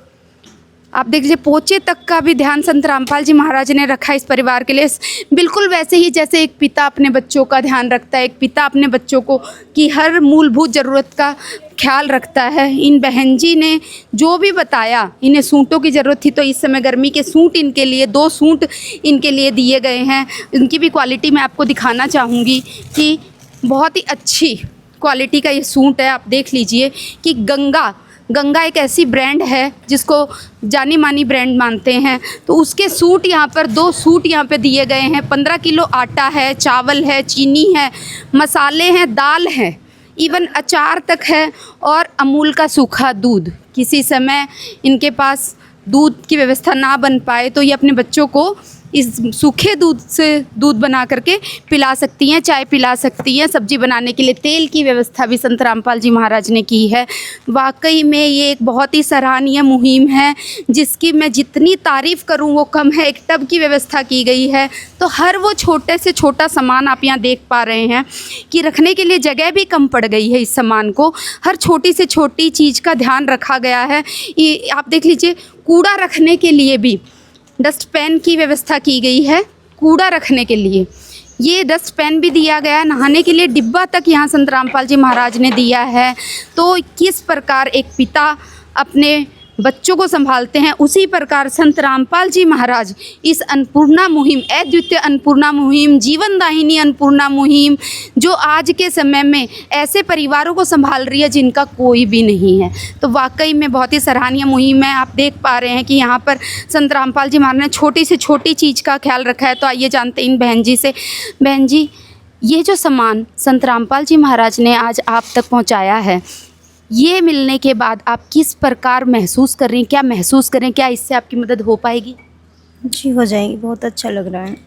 C: आप देख लीजिए पोचे तक का भी ध्यान संत रामपाल जी महाराज ने रखा इस परिवार के लिए। बिल्कुल वैसे ही जैसे एक पिता अपने बच्चों का ध्यान रखता है, एक पिता अपने बच्चों को की हर मूलभूत ज़रूरत का ख्याल रखता है। इन बहन जी ने जो भी बताया, इन्हें सूटों की ज़रूरत थी तो इस समय गर्मी के सूट इनके लिए 2 सूट इनके लिए दिए गए हैं। इनकी भी क्वालिटी मैं आपको दिखाना चाहूँगी कि बहुत ही अच्छी क्वालिटी का ये सूट है। आप देख लीजिए कि गंगा एक ऐसी ब्रांड है जिसको जानी मानी ब्रांड मानते हैं, तो उसके सूट यहाँ पर 2 सूट यहाँ पे दिए गए हैं। 15 किलो आटा है, चावल है, चीनी है, मसाले हैं, दाल है, इवन अचार तक है और अमूल का सूखा दूध। किसी समय इनके पास दूध की व्यवस्था ना बन पाए तो ये अपने बच्चों को इस सूखे दूध से दूध बना करके पिला सकती हैं, चाय पिला सकती हैं। सब्जी बनाने के लिए तेल की व्यवस्था भी संत रामपाल जी महाराज ने की है। वाकई में ये एक बहुत ही सराहनीय मुहिम है, जिसकी मैं जितनी तारीफ़ करूं वो कम है। एक टब की व्यवस्था की गई है, तो हर वो छोटे से छोटा सामान आप यहाँ देख पा रहे हैं कि रखने के लिए जगह भी कम पड़ गई है। इस सामान को हर छोटी से छोटी चीज़ का ध्यान रखा गया है। ये आप देख लीजिए, कूड़ा रखने के लिए भी डस्टपैन की व्यवस्था की गई है। कूड़ा रखने के लिए ये डस्टपैन भी दिया गया है। नहाने के लिए डिब्बा तक यहाँ संत रामपाल जी महाराज ने दिया है। तो किस प्रकार एक पिता अपने बच्चों को संभालते हैं, उसी प्रकार संत रामपाल जी महाराज इस अन्नपूर्णा मुहिम, अद्वितीय अन्नपूर्णा मुहिम, जीवनदायिनी अन्नपूर्णा मुहिम, जो आज के समय में ऐसे परिवारों को संभाल रही है जिनका कोई भी नहीं है, तो वाकई में बहुत ही सराहनीय मुहिम है। आप देख पा रहे हैं कि यहाँ पर संत रामपाल जी महाराज ने छोटी से छोटी चीज़ का ख्याल रखा है। तो आइए जानते हैं इन बहन जी से। बहन जी, ये जो सामान संत रामपाल जी महाराज ने आज आप तक पहुँचाया है, ये मिलने के बाद आप किस प्रकार महसूस कर रही हैं? क्या महसूस करें, क्या इससे आपकी मदद हो पाएगी?
F: जी हो जाएगी, बहुत अच्छा लग रहा है।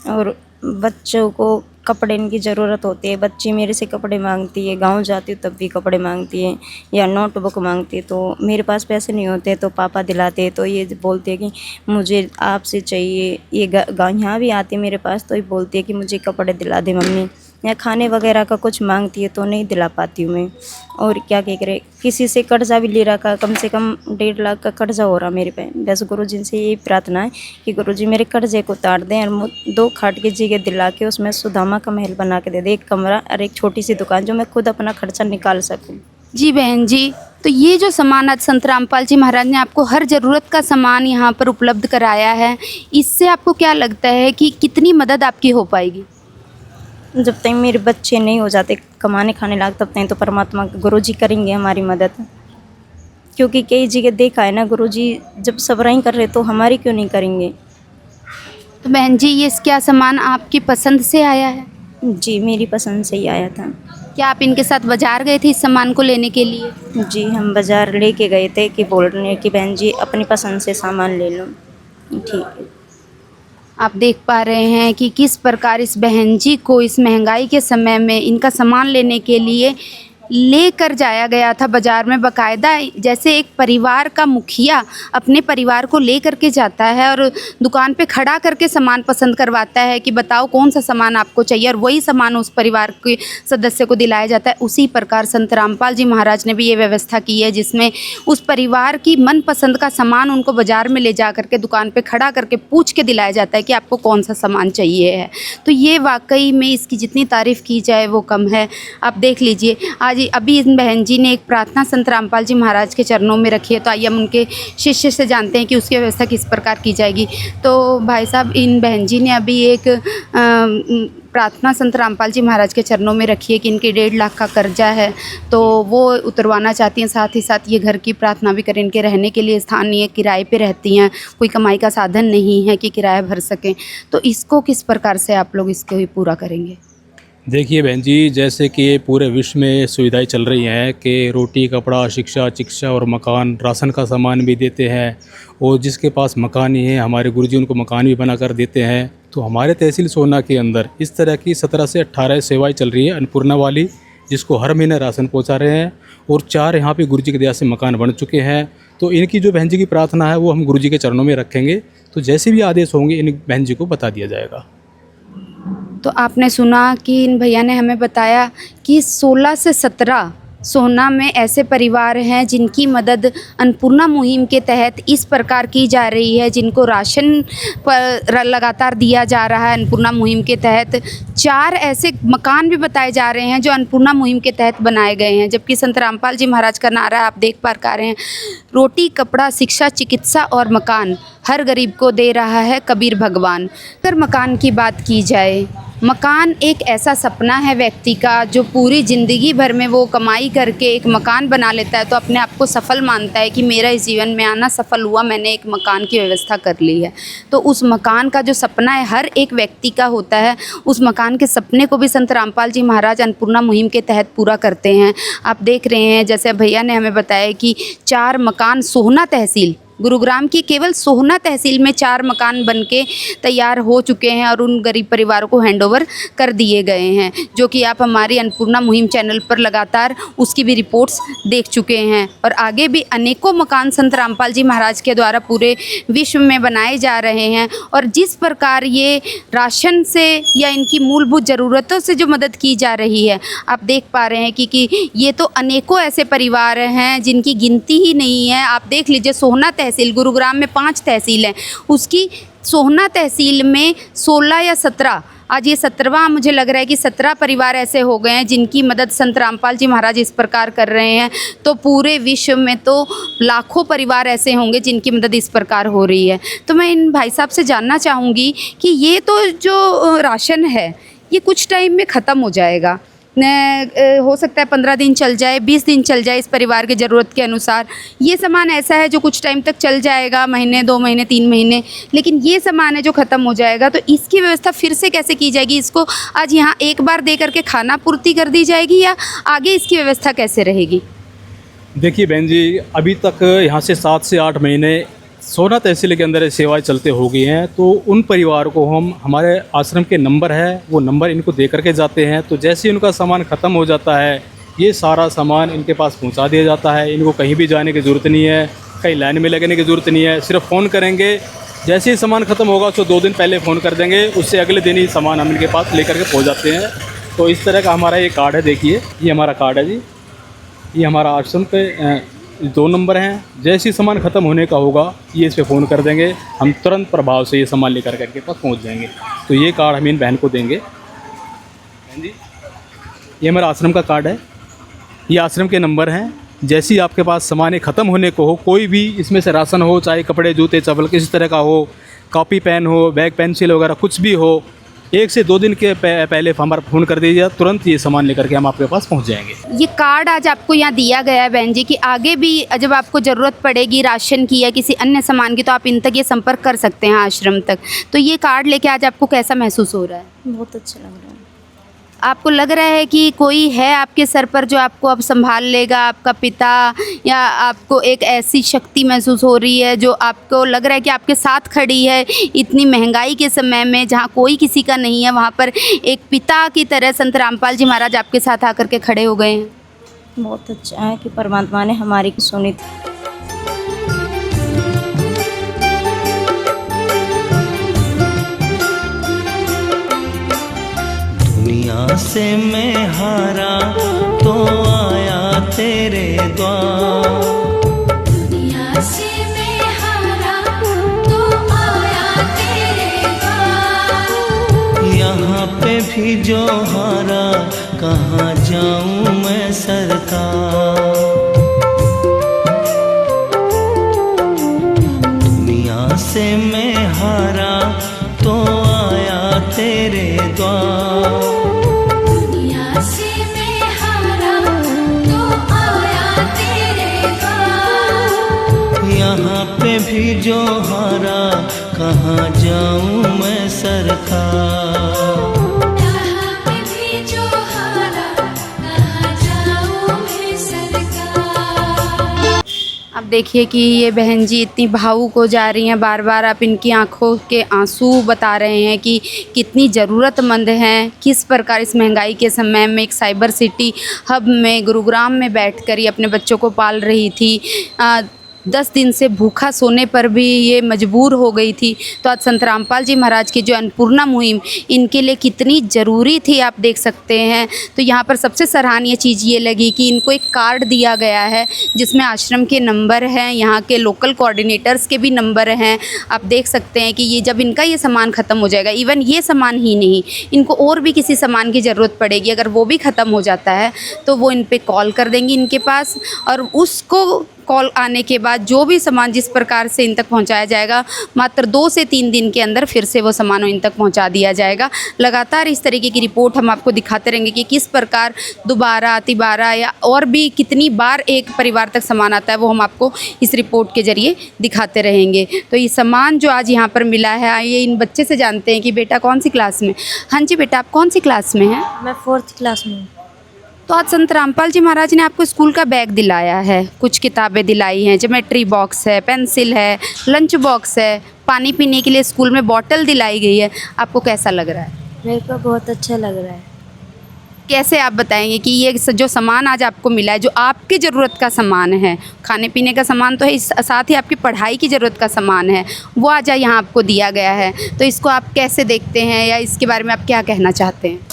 F: और बच्चों को कपड़े की ज़रूरत होती है। बच्ची मेरे से कपड़े मांगती है, गांव जाती हूँ तब भी कपड़े मांगती है या नोटबुक मांगती है, तो मेरे पास पैसे नहीं होते तो पापा दिलाते हैं। तो ये बोलते हैं कि मुझे आपसे चाहिए। ये गाँव यहाँ भी आती है मेरे पास, तो ये बोलती है कि मुझे कपड़े दिला दे मम्मी। या खाने वगैरह का कुछ मांगती है तो नहीं दिला पाती हूँ मैं। और क्या कह करे, किसी से कर्जा भी ले रखा, कम से कम 1.5 लाख का कर्जा हो रहा मेरे पे। बस गुरुजी से यही प्रार्थना है कि गुरुजी मेरे कर्जे को उतार दें और 2 खाट की जगह दिला के उसमें सुदामा का महल बना के दे दे, 1 कमरा और एक छोटी सी दुकान, जो मैं खुद अपना खर्चा निकाल सकूँ।
C: जी बहन जी, तो ये जो सामान आज संत रामपाल जी महाराज ने आपको हर ज़रूरत का सामान यहाँ पर उपलब्ध कराया है, इससे आपको क्या लगता है कि कितनी मदद आपकी हो पाएगी?
F: जब तक मेरे बच्चे नहीं हो जाते कमाने खाने लायक, तब तक तो परमात्मा गुरुजी करेंगे हमारी मदद। क्योंकि कई जगह देखा है ना, गुरुजी जब सबराई कर रहे तो हमारी क्यों नहीं करेंगे।
C: तो बहन जी, ये क्या सामान आपकी पसंद से आया है?
F: जी मेरी पसंद से ही आया था।
C: क्या आप इनके साथ बाज़ार गए थे इस सामान को लेने के लिए?
F: जी हम बाज़ार लेके गए थे कि बोल रहे कि बहन जी अपनी पसंद से सामान ले लो। ठीक है।
C: आप देख पा रहे हैं कि किस प्रकार इस बहन जी को इस महंगाई के समय में इनका सामान लेने के लिए लेकर जाया गया था बाज़ार में। बाकायदा जैसे एक परिवार का मुखिया अपने परिवार को ले करके जाता है और दुकान पे खड़ा करके सामान पसंद करवाता है कि बताओ कौन सा सामान आपको चाहिए, और वही सामान उस परिवार के सदस्य को दिलाया जाता है। उसी प्रकार संत रामपाल जी महाराज ने भी ये व्यवस्था की है, जिसमें उस परिवार की मनपसंद का सामान उनको बाज़ार में ले जा करके दुकान पर खड़ा करके पूछ के दिलाया जाता है कि आपको कौन सा सामान चाहिए है। तो ये वाकई में इसकी जितनी तारीफ़ की जाए वो कम है। आप देख लीजिए, आज अभी इन बहन जी ने एक प्रार्थना संत रामपाल जी महाराज के चरणों में रखी है। तो आइए हम उनके शिष्य से जानते हैं कि उसकी व्यवस्था किस प्रकार की जाएगी। तो भाई साहब, इन बहन जी ने अभी एक प्रार्थना संत रामपाल जी महाराज के चरणों में रखी है कि इनके 1.5 लाख का कर्जा है, तो वो उतरवाना चाहती हैं। साथ ही साथ ये घर की प्रार्थना भी करें, इनके रहने के लिए स्थान नहीं है, किराए पे रहती हैं, कोई कमाई का साधन नहीं है कि किराया भर सकें। तो इसको किस प्रकार से आप लोग इसको ही पूरा करेंगे?
H: देखिए बहन जी, जैसे कि पूरे विश्व में सुविधाएं चल रही हैं कि रोटी, कपड़ा, शिक्षा, चिकित्सा और मकान, राशन का सामान भी देते हैं, और जिसके पास मकान ही है हमारे गुरुजी उनको मकान भी बना कर देते हैं। तो हमारे तहसील सोना के अंदर इस तरह की 17 से 18 सेवाएं चल रही है अन्नपूर्णा वाली, जिसको हर महीने राशन पहुंचा रहे हैं, और 4 यहाँ पे गुरुजी की दया से मकान बन चुके हैं। तो इनकी जो बहन जी की प्रार्थना है वो हम गुरुजी के चरणों में रखेंगे, तो जैसे भी आदेश होंगे इन बहन जी को बता दिया जाएगा।
C: तो आपने सुना कि इन भैया ने हमें बताया कि 16 से 17 सोना में ऐसे परिवार हैं जिनकी मदद अन्नपूर्णा मुहिम के तहत इस प्रकार की जा रही है, जिनको राशन पर लगातार दिया जा रहा है अन्नपूर्णा मुहिम के तहत। 4 ऐसे मकान भी बताए जा रहे हैं जो अन्नपूर्णा मुहिम के तहत बनाए गए हैं, जबकि संत रामपाल जी महाराज का नारा आप देख पा रहे हैं, रोटी, कपड़ा, शिक्षा, चिकित्सा और मकान हर गरीब को दे रहा है कबीर भगवान। अगर मकान की बात की जाए, मकान एक ऐसा सपना है व्यक्ति का जो पूरी ज़िंदगी भर में वो कमाई करके एक मकान बना लेता है, तो अपने आप को सफल मानता है कि मेरा इस जीवन में आना सफल हुआ, मैंने एक मकान की व्यवस्था कर ली है। तो उस मकान का जो सपना है हर एक व्यक्ति का होता है, उस मकान के सपने को भी संत रामपाल जी महाराज अन्नपूर्णा मुहिम के तहत पूरा करते हैं। आप देख रहे हैं, जैसे भैया ने हमें बताया कि 4 मकान सोहना तहसील, गुरुग्राम की केवल सोहना तहसील में 4 मकान बनके तैयार हो चुके हैं और उन गरीब परिवारों को हैंडओवर कर दिए गए हैं, जो कि आप हमारी अन्नपूर्णा मुहिम चैनल पर लगातार उसकी भी रिपोर्ट्स देख चुके हैं। और आगे भी अनेकों मकान संत रामपाल जी महाराज के द्वारा पूरे विश्व में बनाए जा रहे हैं। और जिस प्रकार ये राशन से या इनकी मूलभूत ज़रूरतों से जो मदद की जा रही है, आप देख पा रहे हैं कि ये तो अनेकों ऐसे परिवार हैं जिनकी गिनती ही नहीं है। आप देख लीजिए, सोहना तहसील, गुरुग्राम में 5 तहसील हैं, उसकी सोहना तहसील में 16 या 17, आज ये 17वां मुझे लग रहा है कि 17 परिवार ऐसे हो गए हैं जिनकी मदद संत रामपाल जी महाराज इस प्रकार कर रहे हैं। तो पूरे विश्व में तो लाखों परिवार ऐसे होंगे जिनकी मदद इस प्रकार हो रही है। तो मैं इन भाई साहब से जानना चाहूँगी कि ये तो जो राशन है ये कुछ टाइम में ख़त्म हो जाएगा, हो सकता है 15 दिन चल जाए, 20 दिन चल जाए, इस परिवार की ज़रूरत के अनुसार। ये सामान ऐसा है जो कुछ टाइम तक चल जाएगा, महीने, 2 महीने, 3 महीने, लेकिन ये सामान है जो ख़त्म हो जाएगा। तो इसकी व्यवस्था फिर से कैसे की जाएगी? इसको आज यहाँ एक बार दे करके खाना पूर्ति कर दी जाएगी या आगे इसकी व्यवस्था कैसे रहेगी?
H: देखिए बहन जी, अभी तक यहाँ से 7 से 8 महीने सोना तहसील के अंदर सेवाएं चलते हो गई हैं। तो उन परिवार को हम, हमारे आश्रम के नंबर है, वो नंबर इनको दे करके जाते हैं। तो जैसे ही उनका सामान ख़त्म हो जाता है, ये सारा सामान इनके पास पहुंचा दिया जाता है। इनको कहीं भी जाने की ज़रूरत नहीं है, कहीं लाइन में लगने की ज़रूरत नहीं है, सिर्फ फ़ोन करेंगे, जैसे ही सामान ख़त्म होगा तो 2 दिन पहले फ़ोन कर देंगे, उससे अगले दिन ही सामान हम इनके पास ले करके पहुँच जाते हैं। तो इस तरह का हमारा ये कार्ड है, देखिए ये हमारा कार्ड है जी, ये हमारा आश्रम पे 2 नंबर हैं। जैसे ही सामान ख़त्म होने का होगा ये इस पर फ़ोन कर देंगे, हम तुरंत प्रभाव से ये सामान लेकर के इनके पास पहुंच जाएंगे। तो ये कार्ड हम इन बहन को देंगे। बहन जी, ये हमारा आश्रम का कार्ड है, ये आश्रम के नंबर हैं। जैसे ही आपके पास सामान ख़त्म होने को हो, कोई भी इसमें से राशन हो, चाहे कपड़े, जूते, चप्पल, किसी तरह का हो, कॉपी पेन हो, बैग पेंसिल वगैरह कुछ भी हो, 1 से 2 दिन के पहले हमारा फ़ोन कर दीजिए, तुरंत ये सामान लेकर के हम आपके पास पहुंच जाएंगे।
C: ये कार्ड आज आपको यहाँ दिया गया है बहन जी कि आगे भी जब आपको ज़रूरत पड़ेगी राशन की या किसी अन्य सामान की, तो आप इन तक ये संपर्क कर सकते हैं आश्रम तक। तो ये कार्ड लेके आज आपको कैसा महसूस हो रहा है?
F: बहुत अच्छा लग रहा है।
C: आपको लग रहा है कि कोई है आपके सर पर जो आपको अब संभाल लेगा, आपका पिता, या आपको एक ऐसी शक्ति महसूस हो रही है जो आपको लग रहा है कि आपके साथ खड़ी है इतनी महंगाई के समय में, जहाँ कोई किसी का नहीं है, वहाँ पर एक पिता की तरह संत रामपाल जी महाराज आपके साथ आकर के खड़े हो गए हैं?
F: बहुत अच्छा है कि परमात्मा ने हमारी सुनी।
D: दुनिया से मैं हारा तो आया तेरे द्वार,
G: दुनिया से मैं हारा तो आया तेरे द्वार।
D: यहाँ पे भी जो हारा कहाँ जाऊँ मैं सरकार। दुनिया से मैं हारा तो आया तेरे द्वार,
G: दुनिया से मैं हारा तो आया तेरे द्वार।
D: यहाँ पे भी जो हारा कहाँ जाऊँ मैं सरकार।
G: यहाँ पे भी जो
C: देखिए कि ये बहन जी इतनी भावुक हो जा रही हैं, बार बार आप इनकी आंखों के आंसू बता रहे हैं कि कितनी ज़रूरतमंद हैं, किस प्रकार इस महंगाई के समय में एक साइबर सिटी हब में गुरुग्राम में बैठकर ये अपने बच्चों को पाल रही थी। 10 दिन से भूखा सोने पर भी ये मजबूर हो गई थी। तो आज संत रामपाल जी महाराज की जो अन्नपूर्णा मुहिम इनके लिए कितनी ज़रूरी थी आप देख सकते हैं। तो यहाँ पर सबसे सराहनीय चीज़ ये लगी कि इनको एक कार्ड दिया गया है जिसमें आश्रम के नंबर हैं, यहाँ के लोकल कोऑर्डिनेटर्स के भी नंबर हैं। आप देख सकते हैं कि ये जब इनका ये सामान ख़त्म हो जाएगा, इवन ये सामान ही नहीं, इनको और भी किसी सामान की ज़रूरत पड़ेगी, अगर वो भी ख़त्म हो जाता है तो वो इन पर कॉल कर देंगी इनके पास, और उसको कॉल आने के बाद जो भी सामान जिस प्रकार से इन तक पहुंचाया जाएगा, मात्र 2 से 3 दिन के अंदर फिर से वो सामान इन तक पहुंचा दिया जाएगा। लगातार इस तरीके की रिपोर्ट हम आपको दिखाते रहेंगे कि किस प्रकार दोबारा तिबारा या और भी कितनी बार एक परिवार तक सामान आता है, वो हम आपको इस रिपोर्ट के ज़रिए दिखाते रहेंगे। तो ये सामान जो आज यहाँ पर मिला है, आइए इन बच्चे से जानते हैं कि बेटा कौन सी क्लास में। हाँ जी बेटा, आप कौन सी क्लास में हैं?
F: मैं 4th क्लास में हूँ।
C: तो आज संत रामपाल जी महाराज ने आपको स्कूल का बैग दिलाया है, कुछ किताबें दिलाई हैं, ज्योमेट्री बॉक्स है, पेंसिल है, लंच बॉक्स है, पानी पीने के लिए स्कूल में बॉटल दिलाई गई है। आपको कैसा लग रहा है?
F: मेरे को बहुत अच्छा लग रहा है।
C: कैसे आप बताएंगे कि ये जो सामान आज आपको मिला है, जो आपकी ज़रूरत का सामान है, खाने पीने का सामान तो है, इस साथ ही आपकी पढ़ाई की ज़रूरत का सामान है, वो आज यहाँ आपको दिया गया है, तो इसको आप कैसे देखते हैं या इसके बारे में आप क्या कहना चाहते हैं?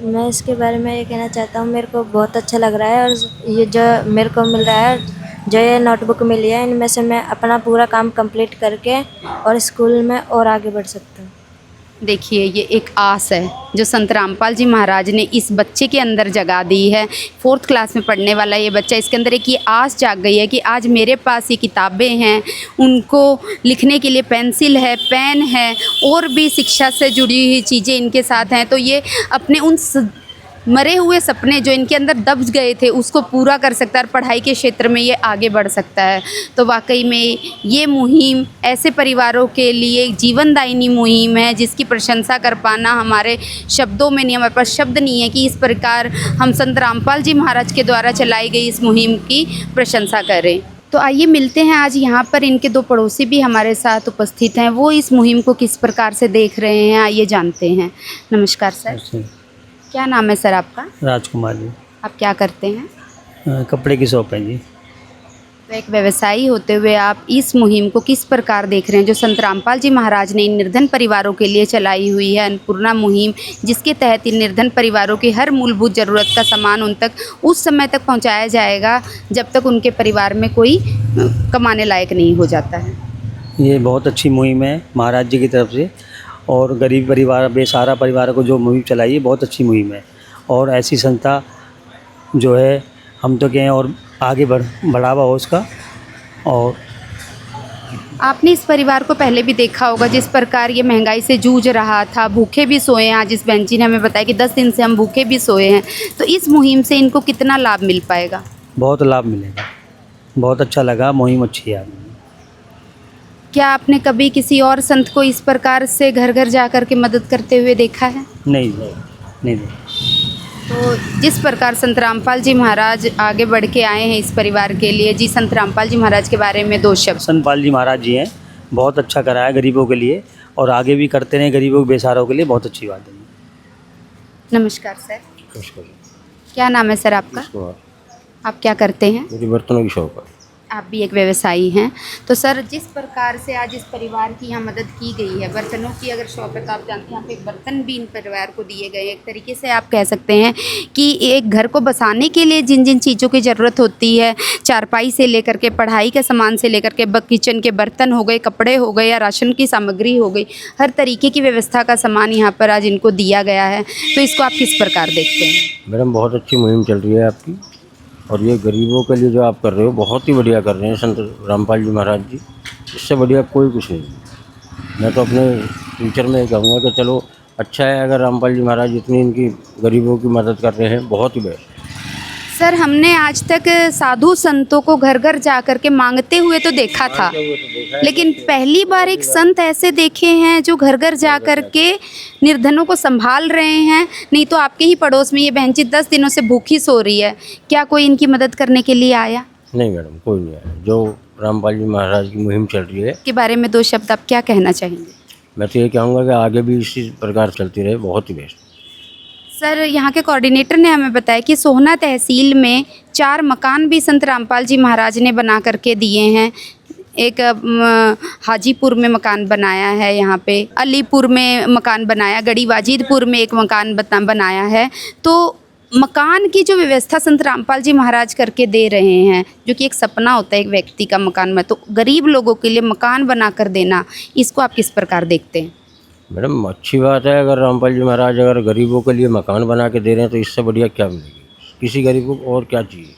F: मैं इसके बारे में ये कहना चाहता हूँ, मेरे को बहुत अच्छा लग रहा है। और ये जो मेरे को मिल रहा है, जो ये नोटबुक मिली है, इनमें से मैं अपना पूरा काम कंप्लीट करके और स्कूल में और आगे बढ़ सकता हूँ।
C: देखिए ये एक आस है जो संत रामपाल जी महाराज ने इस बच्चे के अंदर जगा दी है। 4th क्लास में पढ़ने वाला ये बच्चा, इसके अंदर एक ये आस जाग गई है कि आज मेरे पास ये किताबें हैं, उनको लिखने के लिए पेंसिल है, पेन है, और भी शिक्षा से जुड़ी हुई चीज़ें इनके साथ हैं। तो ये अपने उन मरे हुए सपने जो इनके अंदर दब गए थे उसको पूरा कर सकता है और पढ़ाई के क्षेत्र में ये आगे बढ़ सकता है। तो वाकई में ये मुहिम ऐसे परिवारों के लिए एक जीवनदायिनी मुहिम है जिसकी प्रशंसा कर पाना हमारे शब्दों में नहीं, हमारे पास शब्द नहीं है कि इस प्रकार हम संत रामपाल जी महाराज के द्वारा चलाई गई इस मुहिम की प्रशंसा करें। तो आइए मिलते हैं, आज यहाँ पर इनके 2 पड़ोसी भी हमारे साथ उपस्थित हैं, वो इस मुहिम को किस प्रकार से देख रहे हैं, आइए जानते हैं। नमस्कार सर, क्या नाम है सर आपका?
I: राजकुमार जी।
C: आप क्या करते हैं?
I: कपड़े की शॉप है जी।
C: तो एक व्यवसायी होते हुए आप इस मुहिम को किस प्रकार देख रहे हैं जो संत रामपाल जी महाराज ने इन निर्धन परिवारों के लिए चलाई हुई है अन्नपूर्णा मुहिम, जिसके तहत इन निर्धन परिवारों की हर मूलभूत ज़रूरत का सामान उन तक उस समय तक पहुंचाया जाएगा जब तक उनके परिवार में कोई कमाने लायक नहीं हो जाता है।
I: ये बहुत अच्छी मुहिम है महाराज जी की तरफ से, और गरीब परिवार, बेसहारा परिवार को जो मुहिम चलाई है बहुत अच्छी मुहिम है। और ऐसी संस्था जो है, हम तो कहें और आगे बढ़ावा हो उसका। और
C: आपने इस परिवार को पहले भी देखा होगा जिस प्रकार ये महंगाई से जूझ रहा था, भूखे भी सोए हैं। आज इस बहन जी ने हमें बताया कि 10 दिन से हम भूखे भी सोए हैं। तो इस मुहिम से इनको कितना लाभ मिल पाएगा?
I: बहुत लाभ मिलेगा, बहुत अच्छा लगा, मुहिम अच्छी है।
C: क्या आपने कभी किसी और संत को इस प्रकार से घर घर जा कर के मदद करते हुए देखा है?
I: नहीं।
C: तो जिस प्रकार संत रामपाल जी महाराज आगे बढ़ के आए हैं इस परिवार के लिए, जी संत रामपाल जी महाराज के बारे में 2 शब्द।
I: संत पाल जी महाराज जी हैं, बहुत अच्छा करा है गरीबों के लिए, और आगे भी करते रहें गरीबों बेसहारों के लिए, बहुत अच्छी बात है।
C: नमस्कार सर। नमस्कार। क्या नाम है सर आपका? आप क्या करते हैं?
J: मेरी बर्तनों की शॉप है।
C: आप भी एक व्यवसायी हैं। तो सर जिस प्रकार से आज इस परिवार की यहाँ मदद की गई है, बर्तनों की अगर शॉप है तो आप जानते हैं यहाँ पे एक बर्तन भी इन परिवार को दिए गए। एक तरीके से आप कह सकते हैं कि एक घर को बसाने के लिए जिन जिन चीज़ों की ज़रूरत होती है, चारपाई से लेकर के पढ़ाई के सामान से लेकर के किचन के बर्तन हो गए, कपड़े हो गए या राशन की सामग्री हो गई, हर तरीके की व्यवस्था का सामान यहाँ पर आज इनको दिया गया है। तो इसको आप किस प्रकार देखते हैं?
J: मैडम बहुत अच्छी मुहिम चल रही है आपकी, और ये गरीबों के लिए जो आप कर रहे हो बहुत ही बढ़िया कर रहे हैं संत रामपाल जी महाराज जी। इससे बढ़िया कोई कुछ नहीं। मैं तो अपने फ्यूचर में कहूँगा कि चलो अच्छा है अगर रामपाल जी महाराज इतनी इनकी गरीबों की मदद कर रहे हैं, बहुत ही बेस्ट।
C: सर हमने आज तक साधु संतों को घर घर जा कर के मांगते हुए तो देखा था, लेकिन पहली बार एक संत ऐसे देखे हैं जो घर घर जा कर के निर्धनों को संभाल रहे हैं। नहीं तो आपके ही पड़ोस में ये बहन जी 10 दिनों से भूखी सो रही है, क्या कोई इनकी मदद करने के लिए आया?
J: नहीं मैडम, कोई नहीं आया। जो रामपाल जी महाराज की मुहिम चल रही है,
C: के बारे में 2 शब्द आप क्या कहना चाहेंगे?
J: मैं तो ये कहूँगा कि आगे भी इसी प्रकार चलती रहे, बहुत ही बेस्ट।
C: सर, यहाँ के कोऑर्डिनेटर ने हमें बताया कि सोहना तहसील में 4 मकान भी संत रामपाल जी महाराज ने बना करके दिए हैं। एक हाजीपुर में मकान बनाया है, यहाँ पे अलीपुर में मकान बनाया, गढ़ी वाजिदपुर में एक मकान बनाया है। तो मकान की जो व्यवस्था संत रामपाल जी महाराज करके दे रहे हैं, जो कि एक सपना होता है एक व्यक्ति का मकान में, तो गरीब लोगों के लिए मकान बना कर देना, इसको आप किस प्रकार देखते हैं?
J: मैडम अच्छी बात है, अगर रामपाल जी महाराज अगर गरीबों के लिए मकान बना के दे रहे हैं तो इससे बढ़िया क्या मिलेगी? किसी गरीब को और क्या चाहिए?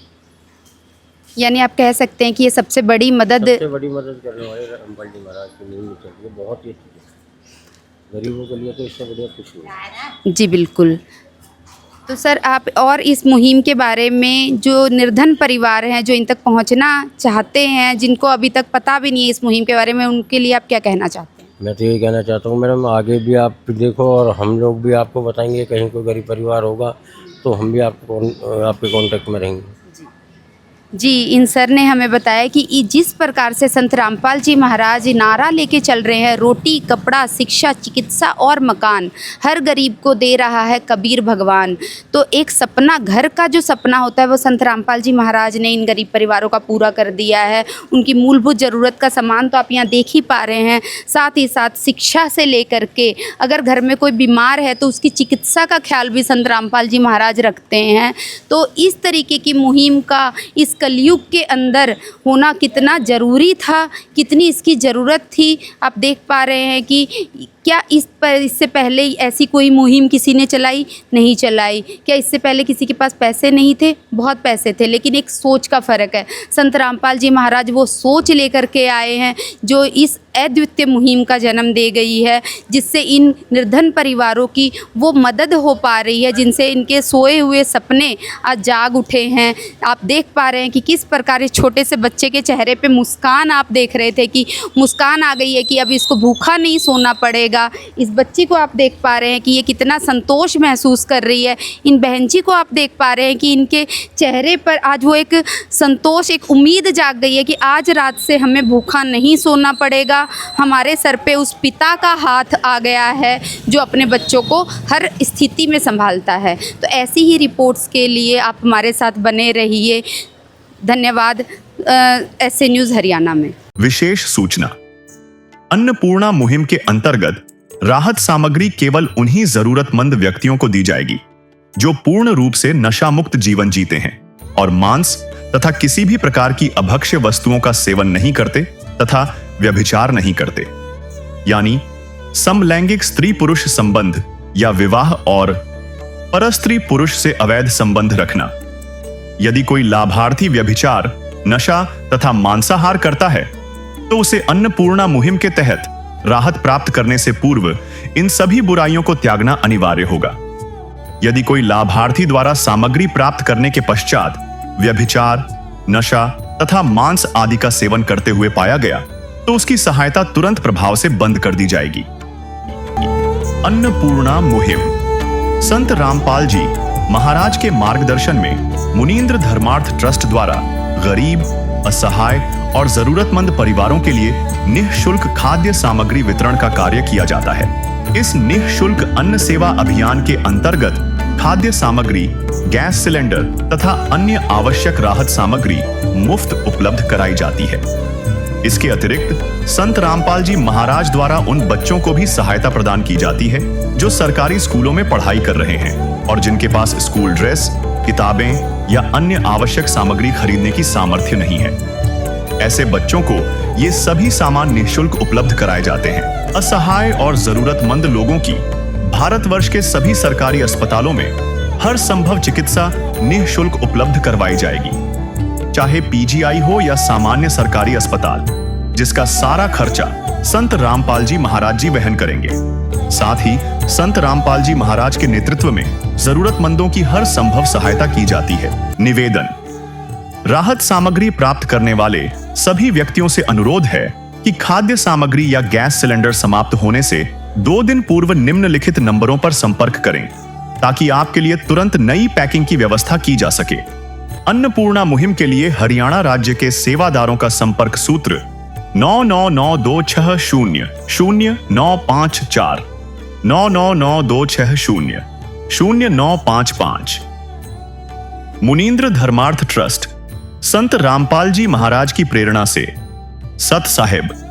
C: यानी आप कह सकते हैं कि ये सबसे बड़ी मदद
J: करने वाले रामपाल जी महाराज की मुहिम चल रही है, बहुत ही अच्छी है। गरीबों के लिए तो इससे बढ़िया कुछ नहीं।
C: जी बिल्कुल। तो सर, आप और इस मुहिम के बारे में, जो निर्धन परिवार हैं जो इन तक पहुंचना चाहते हैं, जिनको अभी तक पता भी नहीं है इस मुहिम के बारे में, उनके लिए आप क्या कहना चाहते हैं?
J: मैं तो ये कहना चाहता हूँ मैडम, आगे भी आप देखो और हम लोग भी आपको बताएंगे, कहीं कोई गरीब परिवार होगा तो हम भी आपके कांटेक्ट में रहेंगे।
C: जी, इन सर ने हमें बताया कि जिस प्रकार से संत रामपाल जी महाराज नारा लेके चल रहे हैं, रोटी, कपड़ा, शिक्षा, चिकित्सा और मकान, हर गरीब को दे रहा है कबीर भगवान। तो एक सपना, घर का जो सपना होता है वो संत रामपाल जी महाराज ने इन गरीब परिवारों का पूरा कर दिया है। उनकी मूलभूत ज़रूरत का सामान तो आप यहाँ देख ही पा रहे हैं, साथ ही साथ शिक्षा से लेकर के अगर घर में कोई बीमार है तो उसकी चिकित्सा का ख्याल भी संत रामपाल जी महाराज रखते हैं। तो इस तरीके की मुहिम का इस कलयुग के अंदर होना कितना ज़रूरी था, कितनी इसकी ज़रूरत थी, आप देख पा रहे हैं कि क्या इससे पहले ऐसी कोई मुहिम किसी ने चलाई? नहीं चलाई। क्या इससे पहले किसी के पास पैसे नहीं थे? बहुत पैसे थे, लेकिन एक सोच का फ़र्क है। संत रामपाल जी महाराज वो सोच लेकर के आए हैं जो इस अद्वितीय मुहिम का जन्म दे गई है, जिससे इन निर्धन परिवारों की वो मदद हो पा रही है, जिनसे इनके सोए हुए सपने आज जाग उठे हैं। आप देख पा रहे हैं कि किस प्रकार इस छोटे से बच्चे के चेहरे पे मुस्कान, आप देख रहे थे कि मुस्कान आ गई है कि अब इसको भूखा नहीं सोना पड़ेगा। इस बच्ची को आप देख पा रहे हैं कि ये कितना संतोष महसूस कर रही है। इन बहन जी को आप देख पा रहे हैं कि इनके चेहरे पर आज वो एक संतोष, एक उम्मीद जाग गई है कि आज रात से हमें भूखा नहीं सोना पड़ेगा। हमारे सर पे उस पिता का हाथ आ गया है जो अपने बच्चों को हर स्थिति में संभालता है। तो ऐसी ही रिपोर्ट्स के लिए आप हमारे साथ बने रहिए। धन्यवाद। ऐसे न्यूज़ हरियाणा में
B: विशेष सूचना। अन्नपूर्णा मुहिम के अंतर्गत राहत सामग्री केवल उन्हीं जरूरतमंद व्यक्तियों को दी जाएगी जो पूर्ण रूप से नशा मुक्त जीवन जीते हैं और मांस तथा किसी भी प्रकार की अभक्ष्य वस्तुओं का सेवन नहीं करते तथा व्यभिचार नहीं करते, यानी समलैंगिक स्त्री पुरुष संबंध या विवाह और परस्त्री पुरुष से अवैध संबंध रखना। यदि कोई लाभार्थी व्यभिचार, नशा तथा मांसाहार करता है तो उसे अन्नपूर्णा मुहिम के तहत राहत प्राप्त करने से पूर्व इन सभी बुराइयों को त्यागना अनिवार्य होगा। यदि कोई लाभार्थी द्वारा सामग्री प्राप्त करने के पश्चात व्यभिचार, नशा तथा मांस आदि का सेवन करते हुए पाया गया तो उसकी सहायता तुरंत प्रभाव से बंद कर दी जाएगी। अन्नपूर्णा मुहिम संत रामपाल जी महाराज के मार्गदर्शन में मुनीन्द्र धर्मार्थ ट्रस्ट द्वारा गरीब, असहाय और जरूरतमंद परिवारों के लिए निःशुल्क खाद्य सामग्री वितरण का कार्य किया जाता है। इस निःशुल्क अन्न सेवा अभियान के अंतर्गत खाद्य सामग्री, गैस सिलेंडर तथा अन्य आवश्यक राहत सामग्री मुफ्त उपलब्ध कराई जाती है। इसके अतिरिक्त संत रामपाल जी महाराज द्वारा उन बच्चों को भी सहायता प्रदान की जाती है जो सरकारी स्कूलों में पढ़ाई कर रहे हैं और जिनके पास स्कूल ड्रेस, किताबें या अन्य आवश्यक सामग्री खरीदने की सामर्थ्य नहीं है। ऐसे बच्चों को ये सभी सामान निःशुल्क उपलब्ध कराए जाते हैं। असहाय और जरूरतमंद लोगों की भारतवर्ष के सभी सरकारी अस्पतालों में हर संभव चिकित्सा निःशुल्क उपलब्ध करवाई जाएगी, चाहे पीजीआई हो या सामान्य सरकारी अस्पताल, जिसका सारा खर्चा संत रामपाल जी महाराज जी वहन करेंगे। साथ ही संत रामपाल जी महाराज के नेतृत्व में जरूरतमंदों की हर संभव सहायता की जाती है। निवेदन। राहत सामग्री प्राप्त करने वाले सभी व्यक्तियों से अनुरोध है कि खाद्य सामग्री या गैस सिलेंडर समाप्त होने से 2 दिन पूर्व निम्नलिखित नंबरों पर संपर्क करें ताकि आपके लिए तुरंत नई पैकिंग की व्यवस्था की जा सके। अन्नपूर्णा मुहिम के लिए हरियाणा राज्य के सेवादारों का संपर्क सूत्र 9992600954 9992600955। मुनींद्र धर्मार्थ ट्रस्ट संत रामपाल जी महाराज की प्रेरणा से सत साहिब